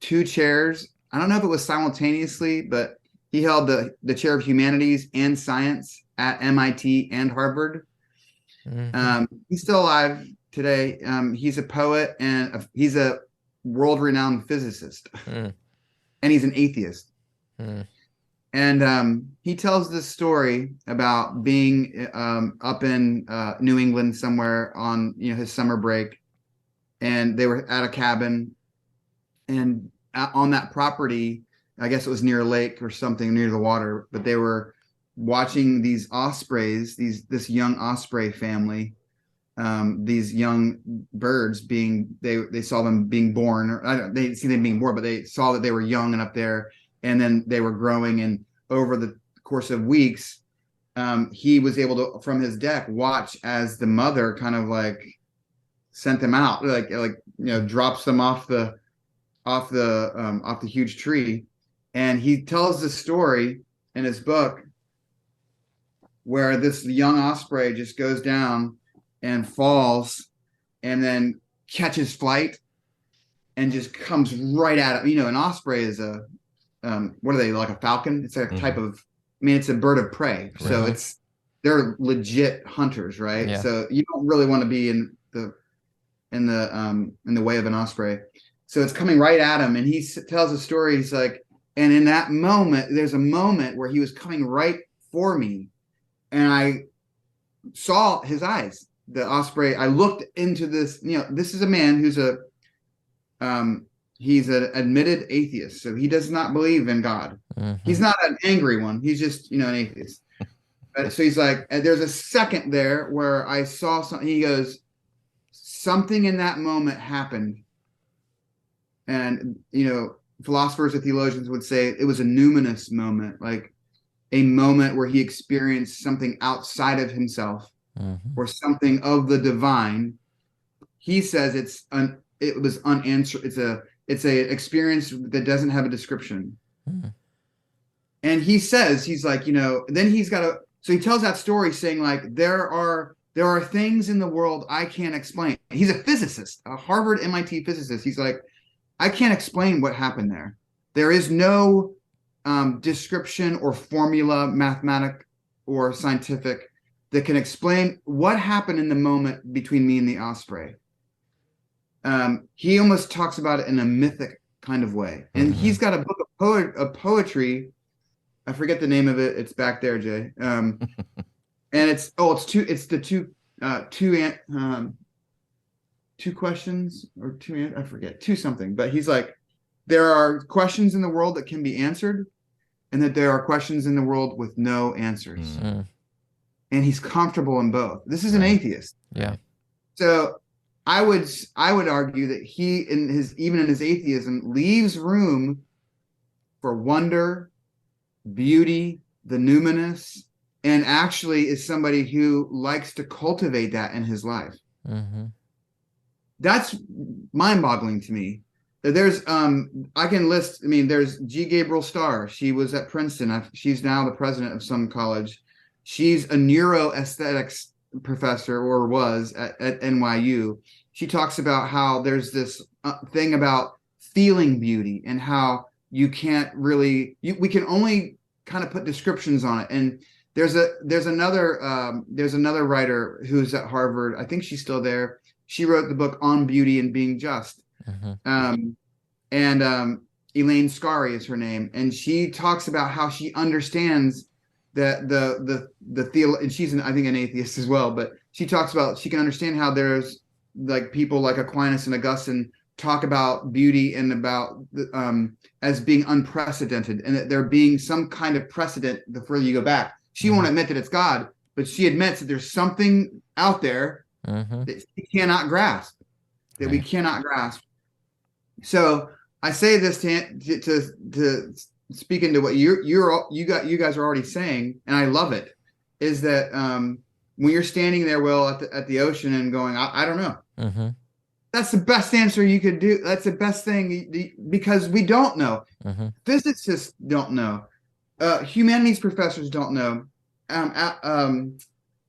2 chairs. I don't know if it was simultaneously, but He held the chair of humanities and science at MIT and Harvard. He's still alive today. He's a poet and he's a world-renowned physicist, and he's an atheist. And he tells this story about being up in New England somewhere on his summer break, and they were at a cabin, and on that property, I guess it was near a lake or something near the water, but they were watching these ospreys, this young osprey family, these young birds they saw them being born, or they didn't see them being born, but they saw that they were young and up there, and then they were growing. And over the course of weeks, he was able to, from his deck, watch as the mother kind of like sent them out, like drops them off the huge tree. And he tells the story in his book where this young osprey just goes down and falls and then catches flight and just comes right at it. An osprey is a what are they, like a falcon? It's a type of, it's a bird of prey. So they're legit hunters, right? Yeah. So you don't really want to be in the way of an osprey. So it's coming right at him, and he tells a story. He's like, and in that moment, there's a moment where he was coming right for me, and I saw his eyes, the osprey. I looked into this. This is a man who's he's an admitted atheist, so he does not believe in God. He's not an angry one. He's just, an atheist. So he's like, and there's a second there where I saw something. He goes, something in that moment happened. And, philosophers or theologians would say it was a numinous moment, like a moment where he experienced something outside of himself or something of the divine. He says it was unanswered. It's a experience that doesn't have a description. And he says, he's like, then he's got so he tells that story saying, like, there are things in the world I can't explain. He's a physicist, a Harvard MIT physicist. He's like, I can't explain what happened there. There is no description or formula, mathematic or scientific, that can explain what happened in the moment between me and the osprey. He almost talks about it in a mythic kind of way. And he's got a book of poetry. I forget the name of it. It's back there, Jay. And it's two questions or two, I forget, two something. But he's like, there are questions in the world that can be answered, and that there are questions in the world with no answers. And he's comfortable in both. This is an atheist. Yeah. So I would argue that he, even in his atheism, leaves room for wonder, beauty, the numinous, and actually is somebody who likes to cultivate that in his life. That's mind-boggling to me. There's I can list, there's G. Gabriel Starr. She was at Princeton. She's now the president of some college. She's a neuroaesthetics professor, or was at NYU. She talks about how there's this thing about feeling beauty, and how you can't really, we can only kind of put descriptions on it. And there's another writer who's at Harvard. I think she's still there. She wrote the book On Beauty and Being Just. Elaine Scarry is her name, and she talks about how she understands that and she's I think an atheist as well, but she talks about, she can understand how there's like people like Aquinas and Augustine talk about beauty and about as being unprecedented, and that there being some kind of precedent the further you go back. She won't admit that it's God, but she admits that there's something out there that we cannot grasp, we cannot grasp. So I say this to speak into what you guys are already saying, and I love it, is that when you're standing there, Will, at the ocean and going, I don't know. That's the best answer you could do. That's the best thing, because we don't know. Physicists don't know. Humanities professors don't know.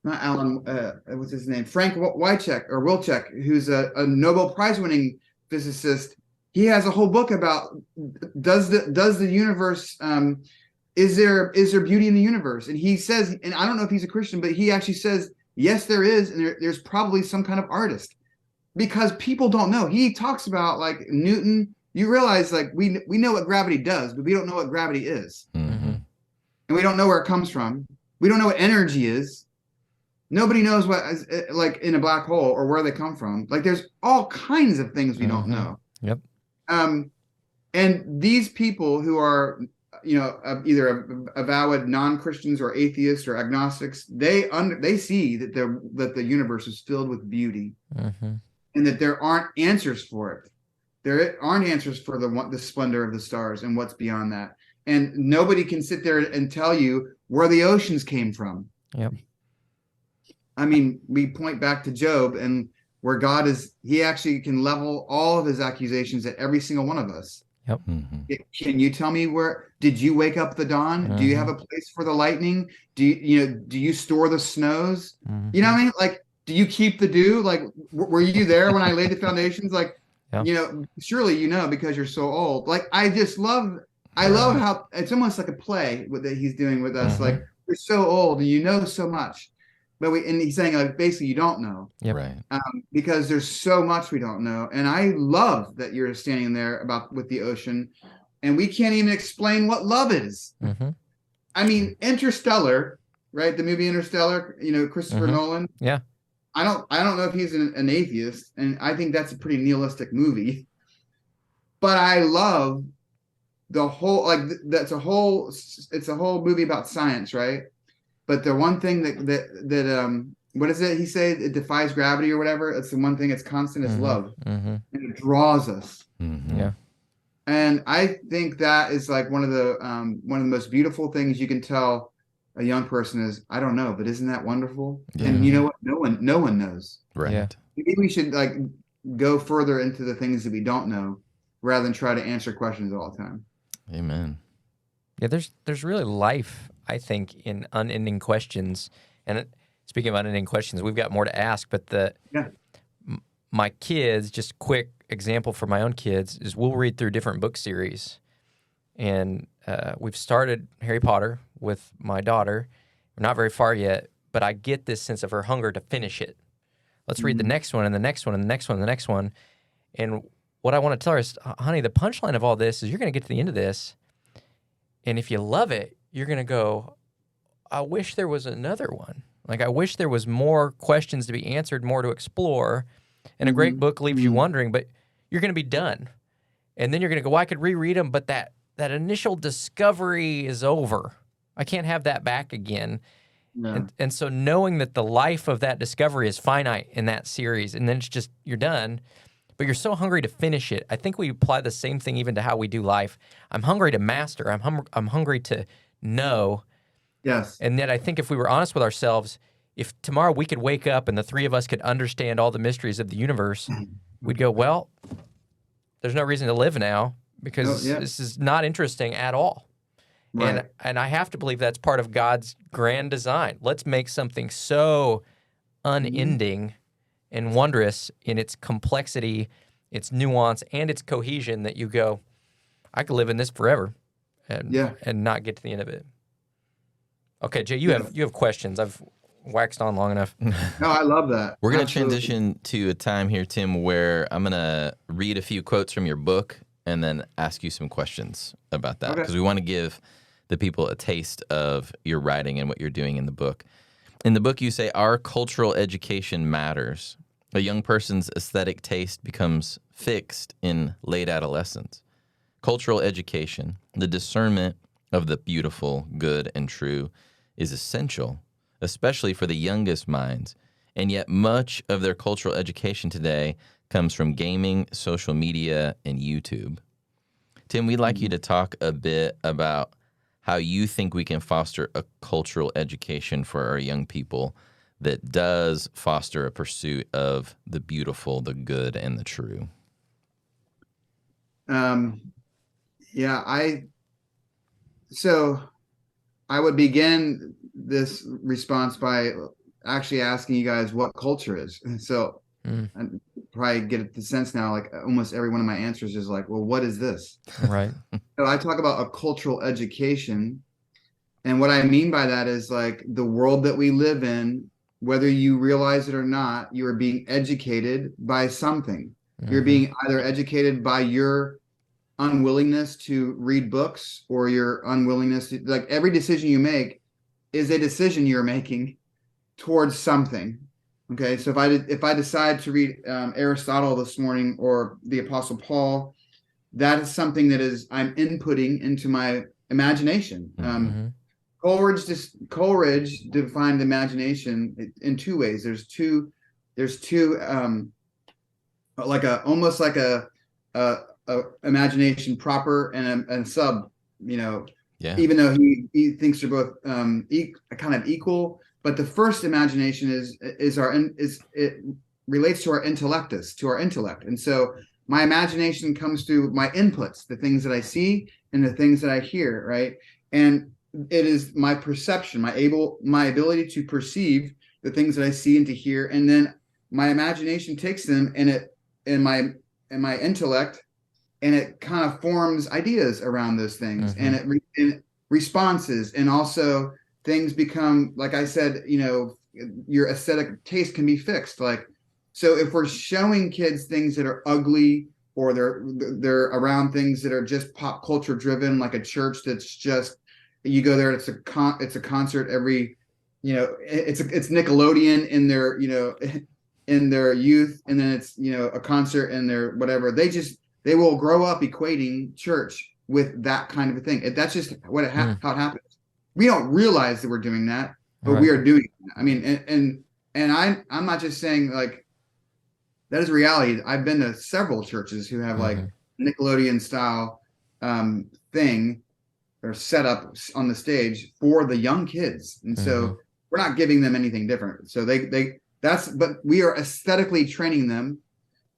Not Alan, what's his name? Frank Wilczek, who's a Nobel Prize winning physicist. He has a whole book about does the universe is there beauty in the universe? And he says, and I don't know if he's a Christian, but he actually says, yes, there is, and there's probably some kind of artist, because people don't know. He talks about like Newton. You realize like we know what gravity does, but we don't know what gravity is, and we don't know where it comes from. We don't know what energy is. Nobody knows what like in a black hole or where they come from. Like there's all kinds of things we don't know. Yep. And these people who are, either avowed non-Christians or atheists or agnostics, they see that the universe is filled with beauty, and that there aren't answers for it. There aren't answers for the splendor of the stars and what's beyond that. And nobody can sit there and tell you where the oceans came from. Yep. I mean, we point back to Job, and where God he actually can level all of his accusations at every single one of us. Yep. Can you tell me did you wake up the dawn? Do you have a place for the lightning? Do you store the snows? You know what I mean? Like, do you keep the dew? Like, were you there when I laid the foundations? Like, surely because you're so old. Like, I love how it's almost like a play that he's doing with us. Like, you're so old and you know so much. But and he's saying like basically you don't know, right? Because there's so much we don't know. And I love that you're standing there with the ocean, and we can't even explain what love is. I mean, Interstellar, right? The movie Interstellar, Christopher Nolan. Yeah. I don't know if he's an atheist, and I think that's a pretty nihilistic movie. But I love the whole it's a whole movie about science, right? But the one thing that what is it he said? It defies gravity or whatever. It's the one thing that's constant is love, and it draws us. Yeah, and I think that is like one of the most beautiful things you can tell a young person is, I don't know, but isn't that wonderful? Yeah. And you know what? No one knows. Right. Yeah. Maybe we should like go further into the things that we don't know, rather than try to answer questions all the time. Amen. Yeah, there's really life, I think, in unending questions. And speaking of unending questions, we've got more to ask. But my kids, just quick example for my own kids, is we'll read through different book series. And we've started Harry Potter with my daughter. We're not very far yet, but I get this sense of her hunger to finish it. Let's read the next one and the next one and the next one and the next one. And what I want to tell her is, honey, the punchline of all this is you're going to get to the end of this. And if you love it, you're going to go, I wish there was another one. Like, I wish there was more questions to be answered, more to explore. And a great book leaves you wondering, but you're going to be done. And then you're going to go, well, I could reread them, but that initial discovery is over. I can't have that back again. No. And so knowing that the life of that discovery is finite in that series, and then it's just, you're done, but you're so hungry to finish it. I think we apply the same thing even to how we do life. I'm hungry to master. I'm hungry to know. Yes. And yet I think if we were honest with ourselves, if tomorrow we could wake up and the three of us could understand all the mysteries of the universe, we'd go, well, there's no reason to live now because this is not interesting at all. Right. And I have to believe that's part of God's grand design. Let's make something so unending and wondrous in its complexity, its nuance, and its cohesion that you go, I could live in this forever and not get to the end of it. Okay, Jay, you have questions. I've waxed on long enough. No, I love that. We're going to transition to a time here, Tim, where I'm going to read a few quotes from your book and then ask you some questions about that, because we want to give the people a taste of your writing and what you're doing in the book. In the book, you say, our cultural education matters. A young person's aesthetic taste becomes fixed in late adolescence. Cultural education, the discernment of the beautiful, good, and true, is essential, especially for the youngest minds. And yet much of their cultural education today comes from gaming, social media, and YouTube. Tim, we'd like you to talk a bit about how you think we can foster a cultural education for our young people that does foster a pursuit of the beautiful, the good, and the true. So I would begin this response by actually asking you guys what culture is. So I probably get the sense now, like almost every one of my answers is like, well, what is this? Right. So I talk about a cultural education. And what I mean by that is like the world that we live in, whether you realize it or not, you are being educated by something. You're being either educated by your unwillingness to read books, or your unwillingness to, like, every decision you make is a decision you're making towards something. Okay, so if I decide to read Aristotle this morning, or the Apostle Paul, that is something that is I'm inputting into my imagination. Coleridge defined imagination in two ways. There's two like almost like a imagination proper and a sub, even though he thinks they're both kind of equal. But the first imagination is it relates to our intellectus, to our intellect. And so my imagination comes through my inputs, the things that I see and the things that I hear, right? And it is my perception, my ability to perceive the things that I see and to hear, and then my imagination takes them and my intellect, and it kind of forms ideas around those things, and it responses, and also things become, like I said, your aesthetic taste can be fixed. Like, so if we're showing kids things that are ugly, or they're around things that are just pop culture driven, like a church that's just, you go there, it's a concert every, it's Nickelodeon in their, in their youth, and then it's, a concert in their whatever. They will grow up equating church with that kind of a thing. That's just how it happens. We don't realize that we're doing that, but we are doing it. I mean, and I'm not just saying, like, that is reality. I've been to several churches who have like Nickelodeon style thing or set up on the stage for the young kids. And so we're not giving them anything different. So but we are aesthetically training them,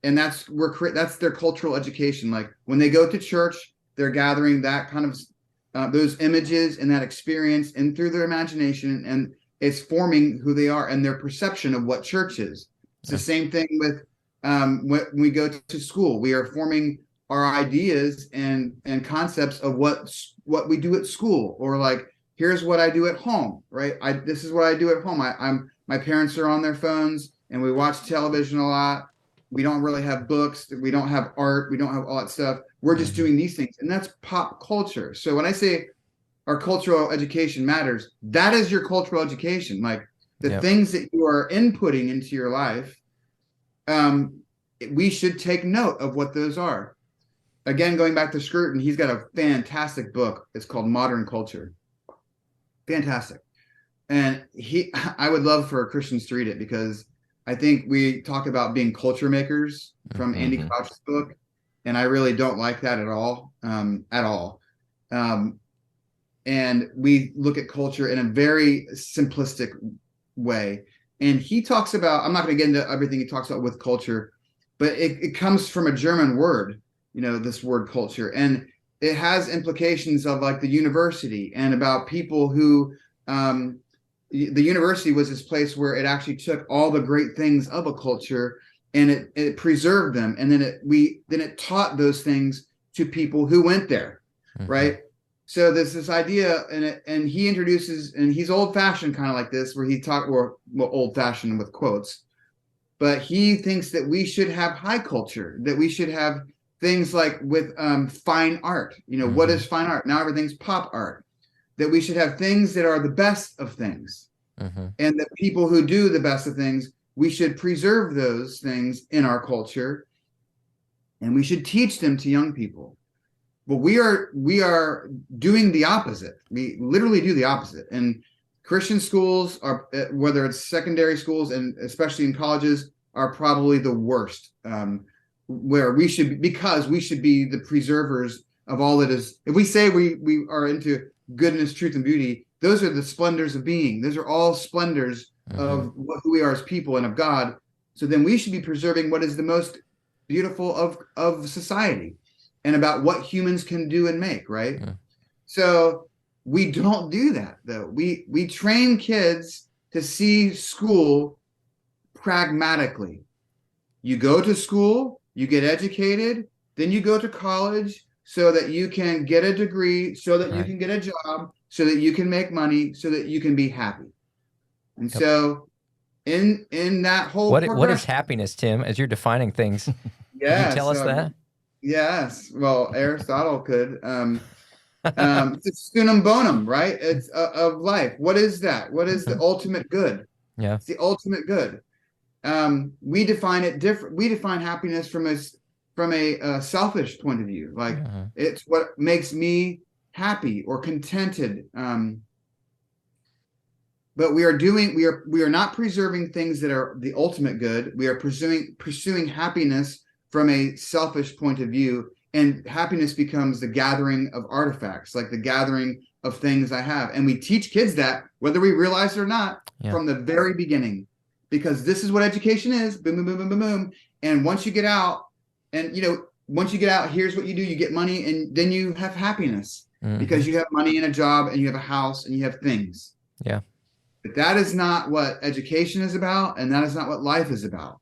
and that's their cultural education. Like, when they go to church, they're gathering that kind of those images and that experience, and through their imagination, and it's forming who they are and their perception of what church is. It's the same thing with when we go to school. We are forming our ideas and concepts of what we do at school, or like, here's what I do at home, right? This is what I do at home. My parents are on their phones, and we watch television a lot. We don't really have books. We don't have art. We don't have all that stuff. We're just doing these things, and that's pop culture. So when I say our cultural education matters, that is your cultural education. Like, the things that you are inputting into your life, we should take note of what those are. Again, going back to Scruton, he's got a fantastic book. It's called Modern Culture. Fantastic. And I would love for Christians to read it, because I think we talk about being culture makers from Andy Crouch's book, and I really don't like that at all, and we look at culture in a very simplistic way. And he talks about, I'm not going to get into everything he talks about with culture, but it comes from a German word, this word culture, and it has implications of like the university, and about people who, the university was this place where it actually took all the great things of a culture, and it preserved them, and then it taught those things to people who went there, right? So there's this idea, and he introduces, and he's old-fashioned kind of like this, where he old-fashioned with quotes, but he thinks that we should have high culture, that we should have things like with fine art. What is fine art? Now everything's pop art. That we should have things that are the best of things, and that people who do the best of things, we should preserve those things in our culture, and we should teach them to young people. But we are doing the opposite. We literally do the opposite. And Christian schools are, whether it's secondary schools and especially in colleges, are probably the worst. Where we should be the preservers of all that is. If we say we are into goodness, truth, and beauty, those are the splendors of being. Those are all splendors of who we are as people and of God. So then we should be preserving what is the most beautiful of society, and about what humans can do and make, right? So we don't do that, though. We train kids to see school pragmatically. You go to school, you get educated, then you go to college so that you can get a degree, so that you can get a job, so that you can make money, so that you can be happy. And so in that whole what is progression, happiness, Tim, as you're defining things? Could you yes, tell us that? Yes. Well, Aristotle could. It's unum bonum, right? It's of life. What is that? What is the ultimate good? Yeah. It's the ultimate good. We define it different. We define happiness from a selfish point of view. Like it's what makes me happy or contented. But we are not preserving things that are the ultimate good. We are pursuing happiness from a selfish point of view, and happiness becomes the gathering of artifacts, like the gathering of things I have. And we teach kids that, whether we realize it or not, from the very beginning, because this is what education is. Boom, boom, boom, boom, boom, boom. And once you get out, here's what you do. You get money, and then you have happiness because you have money and a job, and you have a house, and you have things. Yeah. But that is not what education is about, and that is not what life is about.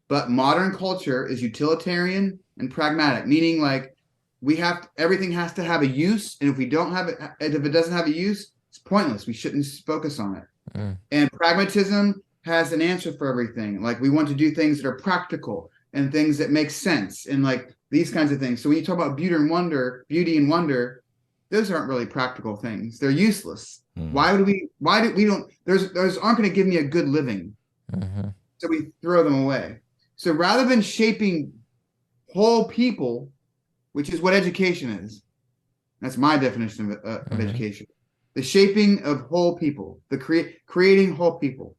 But modern culture is utilitarian and pragmatic, meaning like everything has to have a use, and if it doesn't have a use, it's pointless. We shouldn't focus on it. And pragmatism has an answer for everything. Like we want to do things that are practical and things that make sense, and like these kinds of things. So when you talk about beauty and wonder, those aren't really practical things. They're useless. Why do we don't, those aren't going to give me a good living. So we throw them away. So rather than shaping whole people, which is what education is, that's my definition of education, the shaping of whole people, the creating whole people.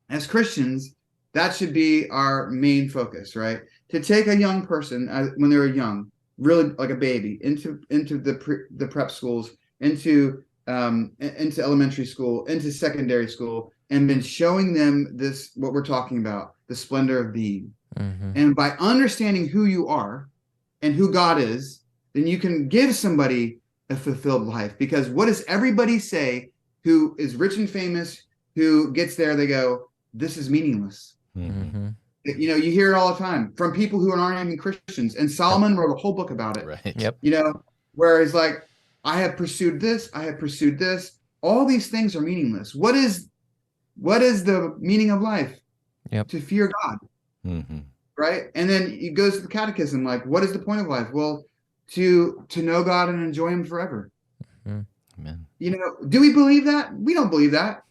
As Christians, that should be our main focus, right? To take a young person when they were young, really like a baby, into the prep schools, into elementary school, into secondary school, and been showing them this, what we're talking about, the splendor of being. And by understanding who you are and who God is, then you can give somebody a fulfilled life. Because what does everybody say who is rich and famous, who gets there, they go, this is meaningless. You know, you hear it all the time from people who aren't even Christians. And Solomon wrote a whole book about it. Right. Yep. You know, where he's like, I have pursued this. I have pursued this. All these things are meaningless. What is the meaning of life? To fear God. Right. And then he goes to the catechism, like, what is the point of life? Well, to know God and enjoy him forever. Amen. You know, do we believe that? We don't believe that.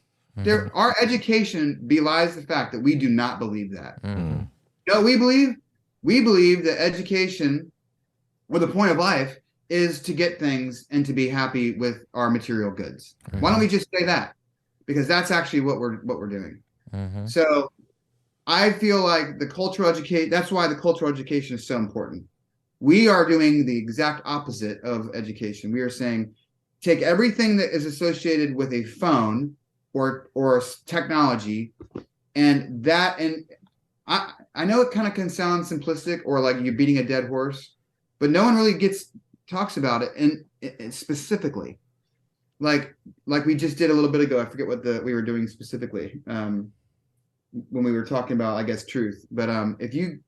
Our education belies the fact that we do not believe that. No, we believe that education, or the point of life, is to get things and to be happy with our material goods. Why don't we just say that? Because that's actually what we're doing. So I feel like that's why the cultural education is so important. We are doing the exact opposite of education. We are saying, take everything that is associated with a phone or technology, and I know it kind of can sound simplistic or like you're beating a dead horse, but no one really talks about it and specifically, like we just did a little bit ago. I forget what we were doing specifically when we were talking about, I guess, truth. But if you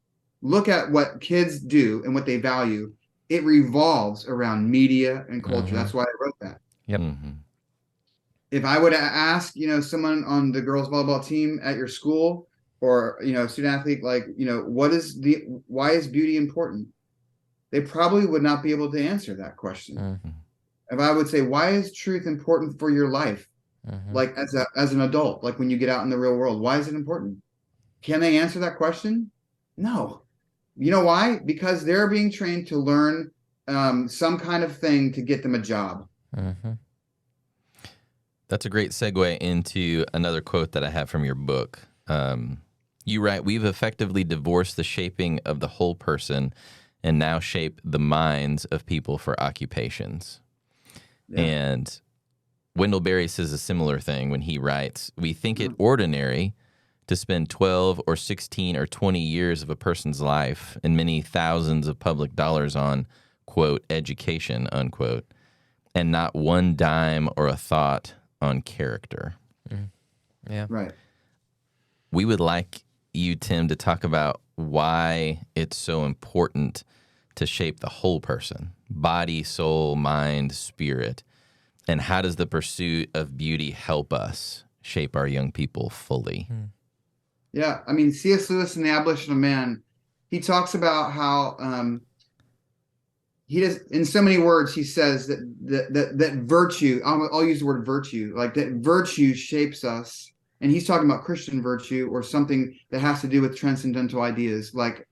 look at what kids do and what they value, it revolves around media and culture. That's why I wrote that. If I would ask, someone on the girls volleyball team at your school, or, student athlete, like, why is beauty important? They probably would not be able to answer that question. If I would say, why is truth important for your life? Like as an adult, like when you get out in the real world, why is it important? Can they answer that question? No. You know why? Because they're being trained to learn some kind of thing to get them a job. That's a great segue into another quote that I have from your book. You write, we've effectively divorced the shaping of the whole person and now shape the minds of people for occupations. And Wendell Berry says a similar thing when he writes, we think it ordinary to spend 12 or 16 or 20 years of a person's life and many thousands of public dollars on, quote, education, unquote, and not one dime or a thought on character. Yeah. Right. We would like you, Tim, to talk about why it's so important to shape the whole person, body, soul, mind, spirit, And how does the pursuit of beauty help us shape our young people fully? Yeah, I mean, C.S. Lewis in The Abolition of Man, he talks about how he does, in so many words, he says that virtue, I'll use the word virtue, like that virtue shapes us. And he's talking about Christian virtue or something that has to do with transcendental ideas, like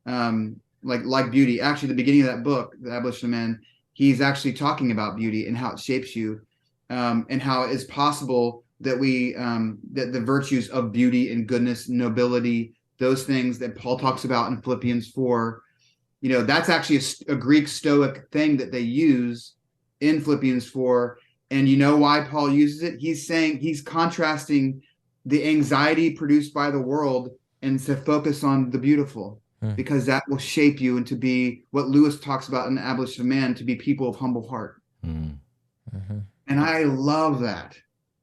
beauty. Actually, the beginning of that book, The Abolition of Man, he's actually talking about beauty and how it shapes you, and how it's possible that that the virtues of beauty and goodness, nobility, those things that Paul talks about in Philippians 4, that's actually a Greek Stoic thing that they use in Philippians 4. And you know why Paul uses it? He's contrasting the anxiety produced by the world and to focus on the beautiful, because that will shape you into be what Lewis talks about in The Abolition of Man, to be people of humble heart. Mm-hmm. And I love that.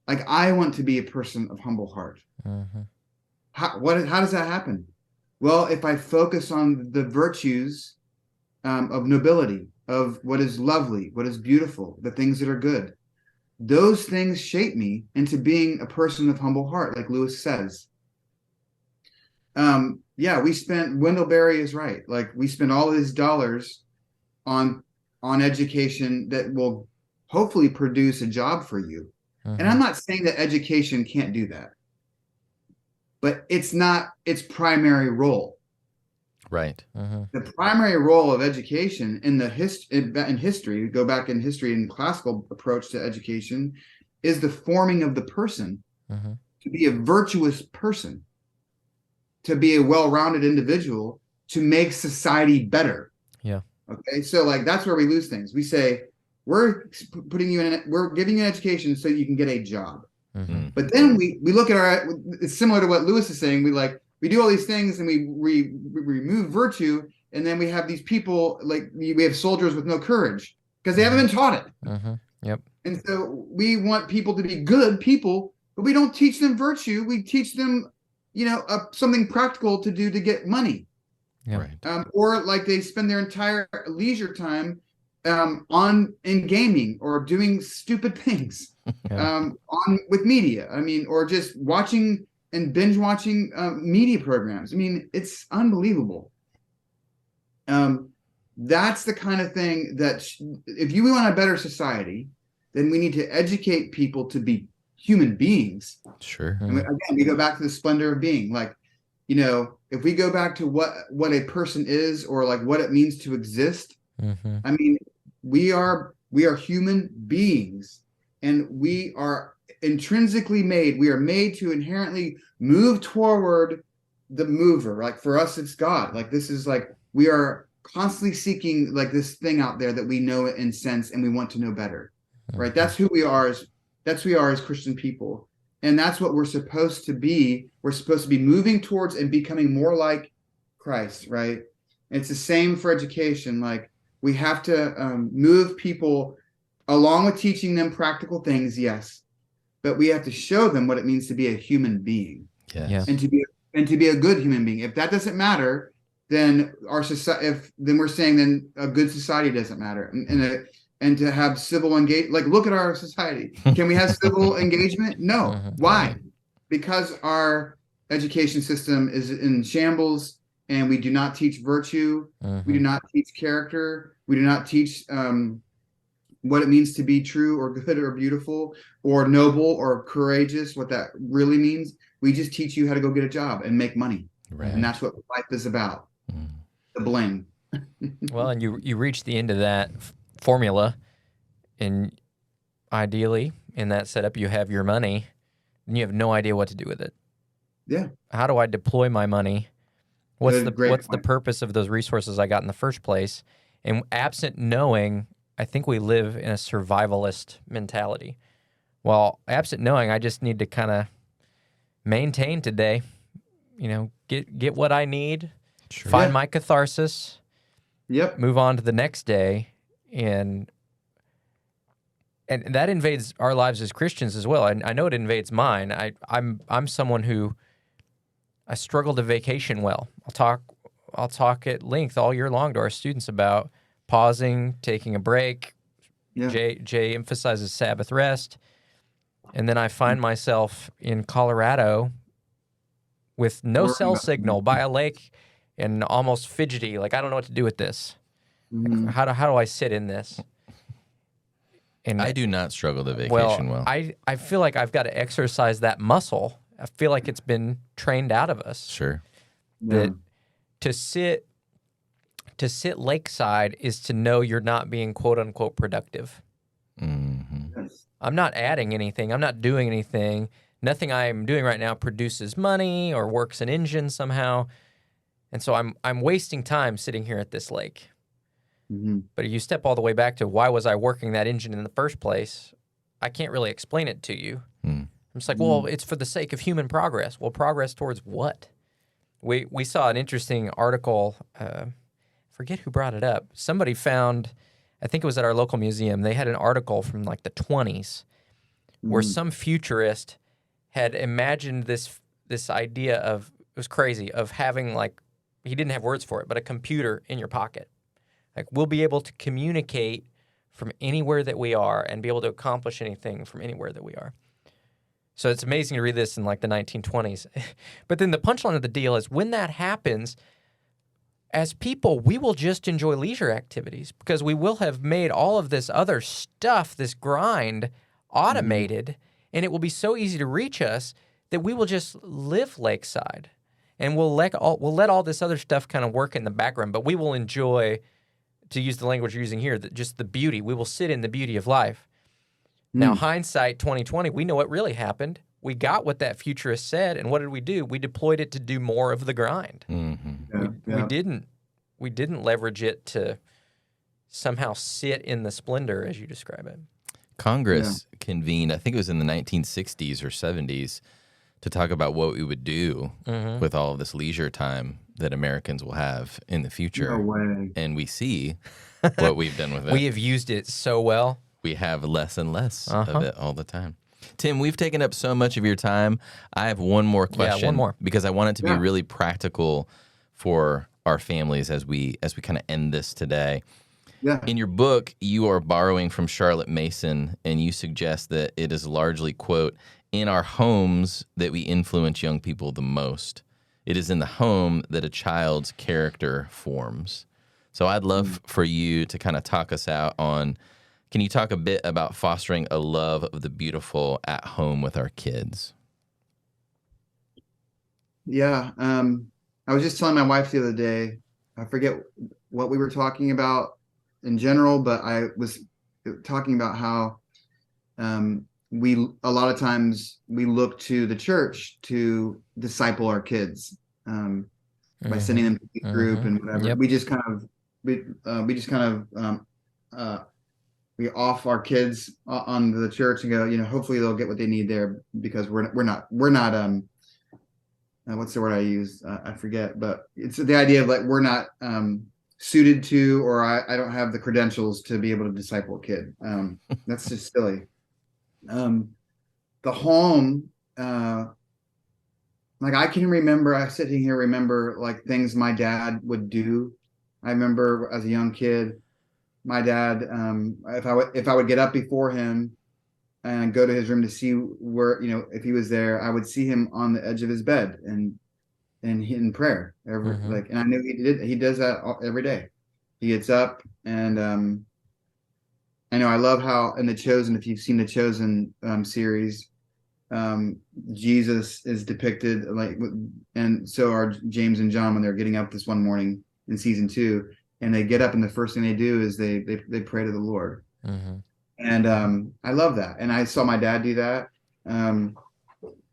Like, I want to be a person of humble heart. Mm-hmm. How does that happen? Well, if I focus on the virtues of nobility, of what is lovely, what is beautiful, the things that are good, those things shape me into being a person of humble heart, like Lewis says. Wendell Berry is right. Like, we spend all these dollars on education that will hopefully produce a job for you. And I'm not saying that education can't do that, but it's not its primary role. Right. The primary role of education in history, go back in history and classical approach to education, is the forming of the person to be a virtuous person, to be a well-rounded individual, to make society better. Yeah. Okay. So like, that's where we lose things. We say, we're giving you an education so you can get a job. But then we look at it's similar to what Lewis is saying. We do all these things and we remove virtue, and then we have these people, like we have soldiers with no courage because they haven't been taught it. Yep. And so we want people to be good people, but we don't teach them virtue. We teach them, something practical to do to get money. Yep. Right. Or like they spend their entire leisure time in gaming or doing stupid things with media. I mean, or just watching and binge watching media programs. I mean, it's unbelievable. That's the kind of thing that if you want a better society, then we need to educate people to be human beings. Sure. And again, we go back to the splendor of being. Like, if we go back to what a person is, or like what it means to exist, I mean, we are human beings, and we are intrinsically made. We are made to inherently move toward the mover. Like, for us, it's God. Like, this is like, we are constantly seeking like this thing out there that we know and sense, and we want to know better. Right? That's who we are as Christian people. And that's what we're supposed to be. We're supposed to be moving towards and becoming more like Christ, right? And it's the same for education. Like, we have to move people along with teaching them practical things, yes, but we have to show them what it means to be a human being, and to be a good human being. If that doesn't matter, then our society. Then we're saying then a good society doesn't matter, and to have civil engagement. Like, look at our society. Can we have civil engagement? No. Why? Because our education system is in shambles. And we do not teach virtue. We do not teach character. We do not teach what it means to be true or good or beautiful or noble or courageous, what that really means. We just teach you how to go get a job and make money. Right. And that's what life is about. The bling. Well, and you reach the end of that formula, and ideally in that setup you have your money, and you have no idea what to do with it. Yeah. How do I deploy my money? What's the point. purpose of those resources I got in the first place? And absent knowing, I think we live in a survivalist mentality. Well, absent knowing, I just need to kind of maintain today, get what I need, find my catharsis, move on to the next day, and that invades our lives as Christians as well. I know it invades mine. I'm someone who I struggle to vacation well. I'll talk at length all year long to our students about pausing, taking a break, Yeah. Jay emphasizes Sabbath rest. And then I find myself in Colorado with no Worrying cell about- signal by a lake and almost fidgety. Like, I don't know what to do with this. Mhm. How do I sit in this? And I do not struggle to vacation well. I feel like I've got to exercise that muscle. I feel like it's been trained out of us. Sure. That to sit lakeside is to know you're not being quote unquote productive. Mm-hmm. Yes. I'm not adding anything. I'm not doing anything. Nothing I'm doing right now produces money or works an engine somehow. And so I'm wasting time sitting here at this lake. Mm-hmm. But if you step all the way back to why was I working that engine in the first place, I can't really explain it to you. Mm. I'm just like, well, it's for the sake of human progress. Well, progress towards what? We saw an interesting article. Forget who brought it up. Somebody found, I think it was at our local museum, they had an article from like the 20s where some futurist had imagined this idea of, it was crazy, of having like, he didn't have words for it, but a computer in your pocket. Like, we'll be able to communicate from anywhere that we are and be able to accomplish anything from anywhere that we are. So it's amazing to read this in like the 1920s. But then the punchline of the deal is when that happens, as people, we will just enjoy leisure activities because we will have made all of this other stuff, this grind, automated, and it will be so easy to reach us that we will just live lakeside. And we'll let all this other stuff kind of work in the background, but we will enjoy, to use the language you're using here, just the beauty. We will sit in the beauty of life. Now, hindsight 2020, we know what really happened. We got what that futurist said, and what did we do? We deployed it to do more of the grind. Mm-hmm. We didn't leverage it to somehow sit in the splendor, as you describe it. Congress convened, I think it was in the 1960s or 70s, to talk about what we would do with all of this leisure time that Americans will have in the future. No way. And we see what we've done with it. We have used it so well. We have less and less of it all the time. Tim, we've taken up so much of your time. I have one more question. Yeah, one more. Because I want it to be really practical for our families as we kind of end this today. Yeah. In your book, you are borrowing from Charlotte Mason, and you suggest that it is largely, quote, in our homes that we influence young people the most. It is in the home that a child's character forms. So I'd love for you to kind of talk us out on, can you talk a bit about fostering a love of the beautiful at home with our kids? Yeah. I was just telling my wife the other day, I forget what we were talking about in general, but I was talking about how a lot of times we look to the church to disciple our kids by sending them to the group and whatever. Yep. We off our kids on the church and go, hopefully they'll get what they need there because we're not what's the word I use? I forget, but it's the idea of like, we're not suited to, or I don't have the credentials to be able to disciple a kid. That's just silly. The home, like I can remember, remember like things my dad would do. I remember as a young kid, my dad, if I would get up before him and go to his room to see where, if he was there, I would see him on the edge of his bed and in prayer and I knew he does that every day. He gets up and I know I love how in The Chosen, if you've seen The Chosen series, Jesus is depicted like, and so are James and John when they're getting up this one morning in season 2, and they get up and the first thing they do is they pray to the Lord. And I love that. And I saw my dad do that.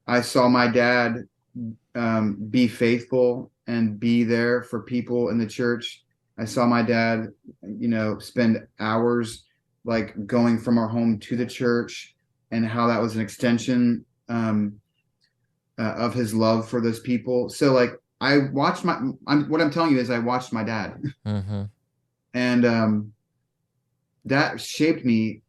I saw my dad be faithful and be there for people in the church. I saw my dad, spend hours like going from our home to the church, and how that was an extension of his love for those people. So like I watched what I'm telling you is I watched my dad, and that shaped me.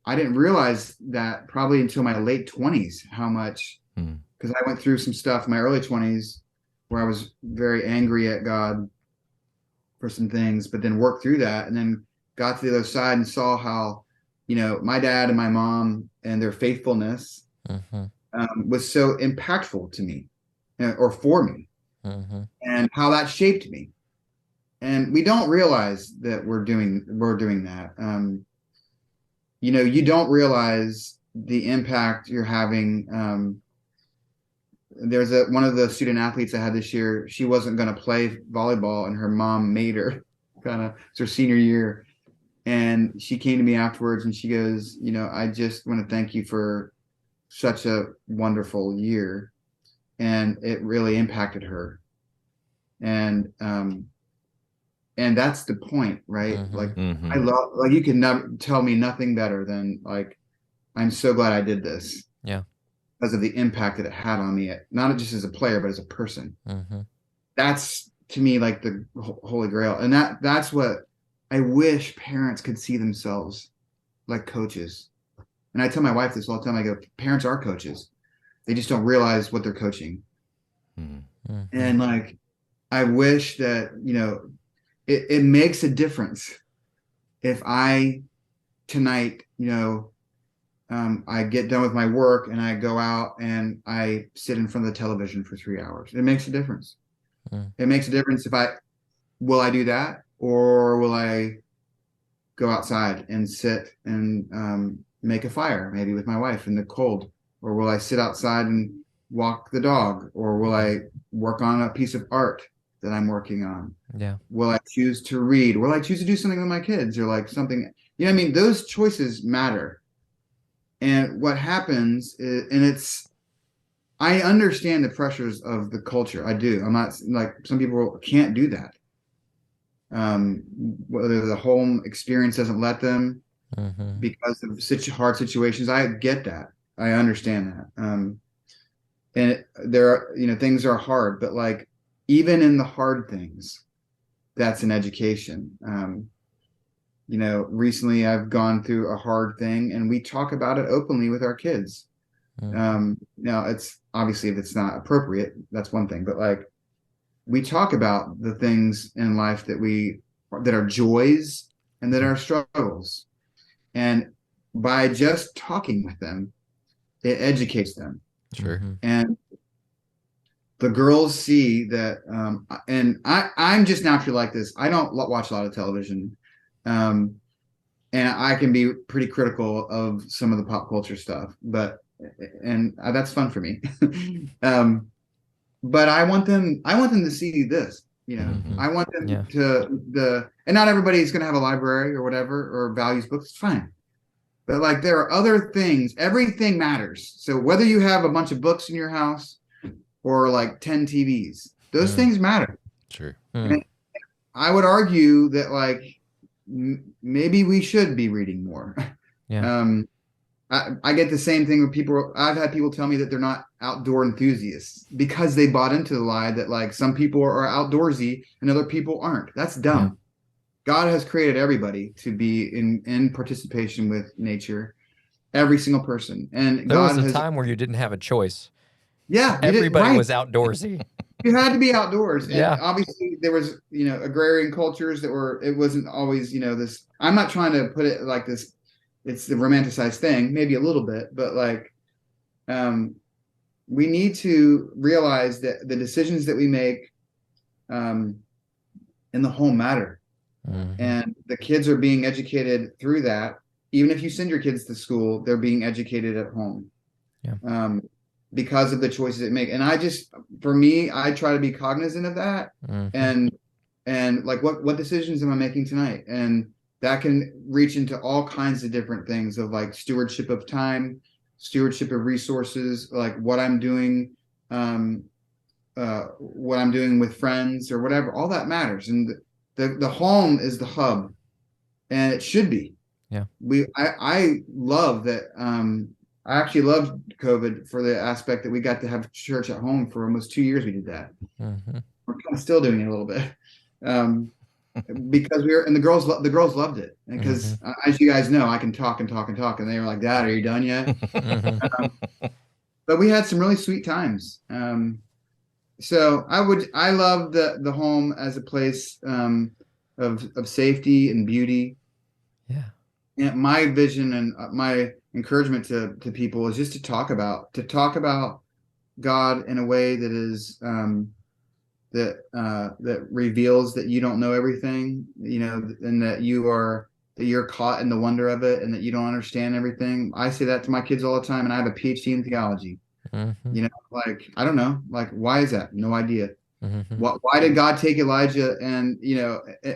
I didn't realize that probably until my late 20s, how much, because I went through some stuff in my early 20s where I was very angry at God for some things, but then worked through that and then got to the other side and saw how my dad and my mom and their faithfulness was so impactful to me, or for me, and how that shaped me. And we don't realize that we're doing that. You don't realize the impact you're having. There's one of the student athletes I had this year. She wasn't going to play volleyball, and her mom made her. It's her senior year, and she came to me afterwards, and she goes, I just want to thank you for such a wonderful year, and it really impacted her. And that's the point, right? I love, you can never tell me nothing better than I'm so glad I did this. Yeah. Because of the impact that it had on me, not just as a player, but as a person. That's to me like the holy grail. And that's what I wish parents could see themselves like coaches. And I tell my wife this all the time. I go, parents are coaches. They just don't realize what they're coaching. And I wish that, it makes a difference if I tonight, I get done with my work and I go out and I sit in front of the television for 3 hours. It makes a difference. It makes a difference will I do that, or will I go outside and sit and make a fire, maybe with my wife in the cold, or will I sit outside and walk the dog, or will I work on a piece of art that I'm working on? Yeah. Will I choose to read? Will I choose to do something with my kids, or something? Those choices matter. And what happens is, I understand the pressures of the culture. I do. I'm not some people can't do that. Whether the home experience doesn't let them because of such hard situations. I get that. I understand that. And there are, things are hard, but even in the hard things, that's an education. Recently I've gone through a hard thing, and we talk about it openly with our kids. Now it's obviously, if it's not appropriate, that's one thing, but we talk about the things in life that are joys and that are struggles. And by just talking with them, it educates them. Sure. And the girls see that, and I'm just naturally like this. I don't watch a lot of television. And I can be pretty critical of some of the pop culture stuff, and that's fun for me. But I want them to see this, I want them and not everybody's going to have a library or whatever, or values books. It's fine. But there are other things. Everything matters. So whether you have a bunch of books in your house or 10 TVs, those things matter. Sure. And I would argue that maybe we should be reading more. Yeah. I get the same thing with people. I've had people tell me that they're not outdoor enthusiasts because they bought into the lie that some people are outdoorsy and other people aren't. That's dumb. Yeah. God has created everybody to be in participation with nature, every single person. And there was a time where you didn't have a choice. Yeah, everybody was outdoorsy. You had to be outdoors. And yeah. Obviously there was, agrarian cultures it wasn't always, this. I'm not trying to put it like this. It's the romanticized thing, maybe a little bit, but we need to realize that the decisions that we make in the home matter. And the kids are being educated through that. Even if you send your kids to school, they're being educated at home. Yeah. Because of the choices they make. And for me, I try to be cognizant of that. And what decisions am I making tonight? And that can reach into all kinds of different things of stewardship of time, stewardship of resources, what I'm doing with friends or whatever. All that matters. And the home is the hub, and it should be. Yeah. I love that. I actually loved COVID for the aspect that we got to have church at home for almost 2 years. We did that. We're kind of still doing it a little bit. Because the girls loved it, because as you guys know, I can talk and talk and talk, and they were like, "Dad, are you done yet?" But we had some really sweet times. So I love the home as a place of safety and beauty. Yeah. And my vision and my encouragement to people is just to talk about God in a way that is that reveals that you don't know everything, and that you're caught in the wonder of it, and that you don't understand everything. I say that to my kids all the time, and I have a PhD in theology. Mm-hmm. Like, I don't know, like, why is that? No idea. Mm-hmm. Why did God take Elijah and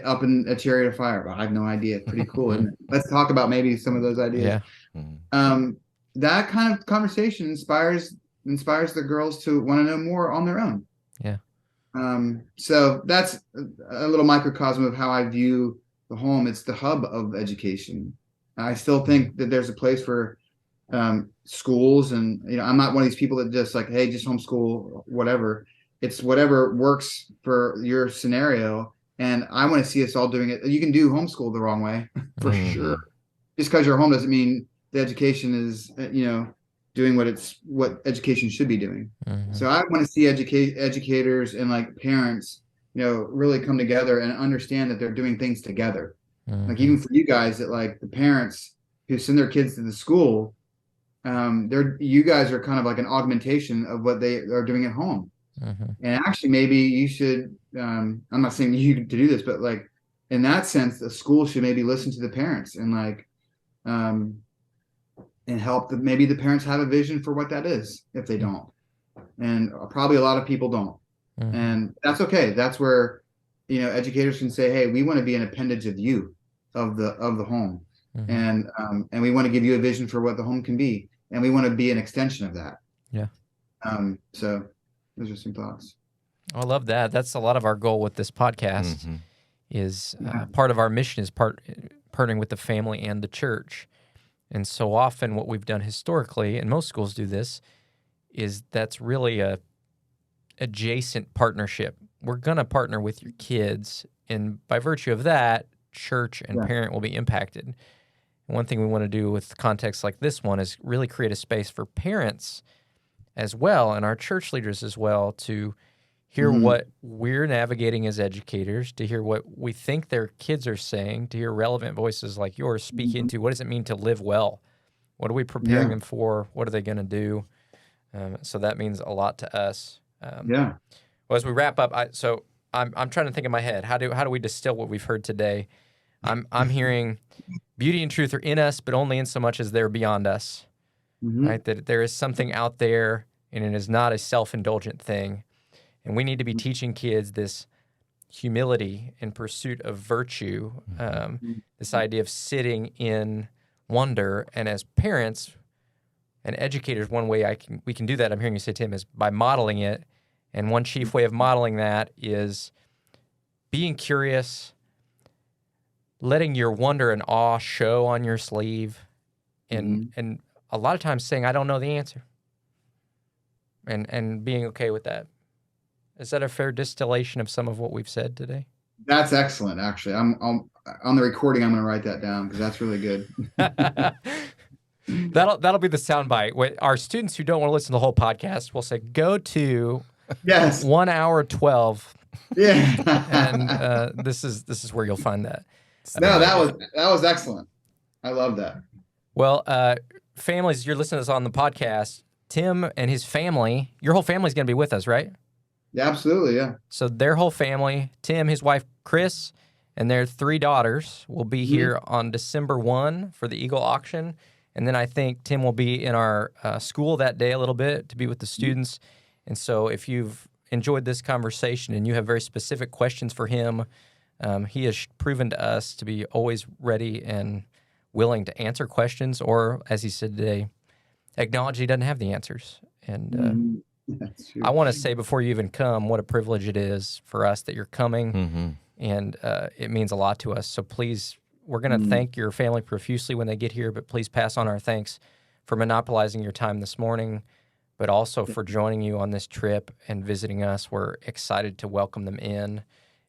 up in a chariot of fire? Well, I have no idea. Pretty cool, isn't it? Let's talk about maybe some of those ideas. Yeah. That kind of conversation inspires the girls to want to know more on their own. Yeah. So that's a little microcosm of how I view the home. It's the hub of education. I still think that there's a place for schools, and I'm not one of these people that just like, hey, just homeschool, whatever. It's whatever works for your scenario, and I want to see us all doing it. You can do homeschool the wrong way for sure. Just because you're home doesn't mean the education is doing what education should be doing. So I want to see educators and like parents really come together and understand that they're doing things together. Like, even for you guys, that like the parents who send their kids to the school, you guys are kind of like an augmentation of what they are doing at home. And actually, maybe you should, I'm not saying you to do this, but like in that sense, the school should maybe listen to the parents and like and help maybe the parents have a vision for what that is, if they don't. And probably a lot of people don't. And that's okay. That's where educators can say, hey, we want to be an appendage of you, of the home. And we want to give you a vision for what the home can be, and we want to be an extension of that. Yeah. So those are some thoughts. I love that. That's a lot of our goal with this podcast. Is part of our mission is partnering with the family and the church. And so often what we've done historically, and most schools do this, is that's really a adjacent partnership. We're going to partner with your kids, and by virtue of that, church and parent will be impacted. And one thing we want to do with contexts like this one is really create a space for parents as well, and our church leaders as well, to hear what we're navigating as educators, to hear what we think their kids are saying, to hear relevant voices like yours speak into what does it mean to live well? What are we preparing them for? What are they going to do? So that means a lot to us. Well, as we wrap up, I'm trying to think in my head, how do we distill what we've heard today? I'm hearing beauty and truth are in us, but only in so much as they're beyond us. Right? That there is something out there, and it is not a self-indulgent thing. And we need to be teaching kids this humility in pursuit of virtue, this idea of sitting in wonder. And as parents and educators, one way we can do that, I'm hearing you say, Tim, is by modeling it. And one chief way of modeling that is being curious, letting your wonder and awe show on your sleeve, and a lot of times saying, I don't know the answer, and being okay with that. Is that a fair distillation of some of what we've said today? That's excellent, actually. I'm on the recording. I'm going to write that down because that's really good. That'll be the soundbite. Our students who don't want to listen to the whole podcast will say, go to 1 hour 12. Yeah, and this is where you'll find that. No, that was excellent. I love that. Well, families, you're listening to this on the podcast. Tim and his family, your whole family's going to be with us, right? Yeah, absolutely, yeah. So their whole family, Tim, his wife, Chris, and their 3 daughters will be here on December 1 for the Eagle auction. And then I think Tim will be in our school that day a little bit to be with the students. And so if you've enjoyed this conversation and you have very specific questions for him, he has proven to us to be always ready and willing to answer questions, or, as he said today, acknowledge he doesn't have the answers. And I want to say before you even come, what a privilege it is for us that you're coming, and it means a lot to us. So please, we're going to thank your family profusely when they get here, but please pass on our thanks for monopolizing your time this morning, but also for joining you on this trip and visiting us. We're excited to welcome them in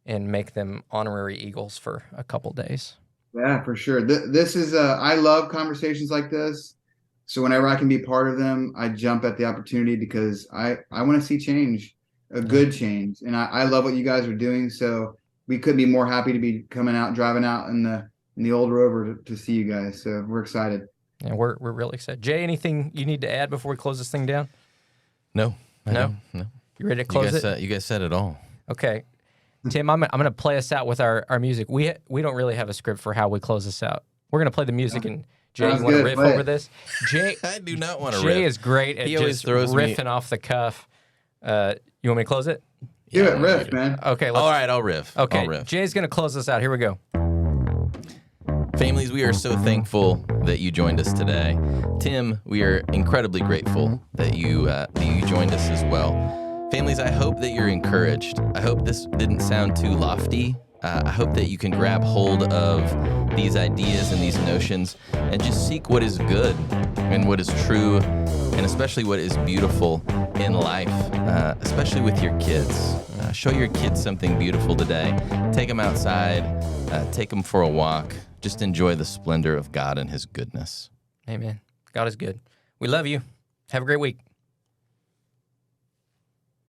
and make them honorary Eagles for a couple days. Yeah, for sure. This is I love conversations like this. So whenever I can be part of them, I jump at the opportunity because I want to see change, a good change. And I love what you guys are doing. So we couldn't be more happy to be coming out, driving out in the the old rover to see you guys. So we're excited. And we're really excited. Jay, anything you need to add before we close this thing down? No. No? No. You ready to close it? You guys said it all. Okay. Tim, I'm going to play us out with our music. We don't really have a script for how we close this out. We're going to play the music, and Jay, Sounds you want to good. riff Play it. over this? Jay, I do not want to Jay riff. is great at He always just throws me- riffing off the cuff. You want me to close it? Do it, riff, man. Okay. All right, I'll riff. Okay. I'll riff. Jay's going to close us out. Here we go. Families, we are so thankful that you joined us today. Tim, we are incredibly grateful that you joined us as well. Families, I hope that you're encouraged. I hope this didn't sound too lofty. I hope that you can grab hold of these ideas and these notions and just seek what is good and what is true, and especially what is beautiful in life, especially with your kids. Show your kids something beautiful today. Take them outside. Take them for a walk. Just enjoy the splendor of God and His goodness. Amen. God is good. We love you. Have a great week.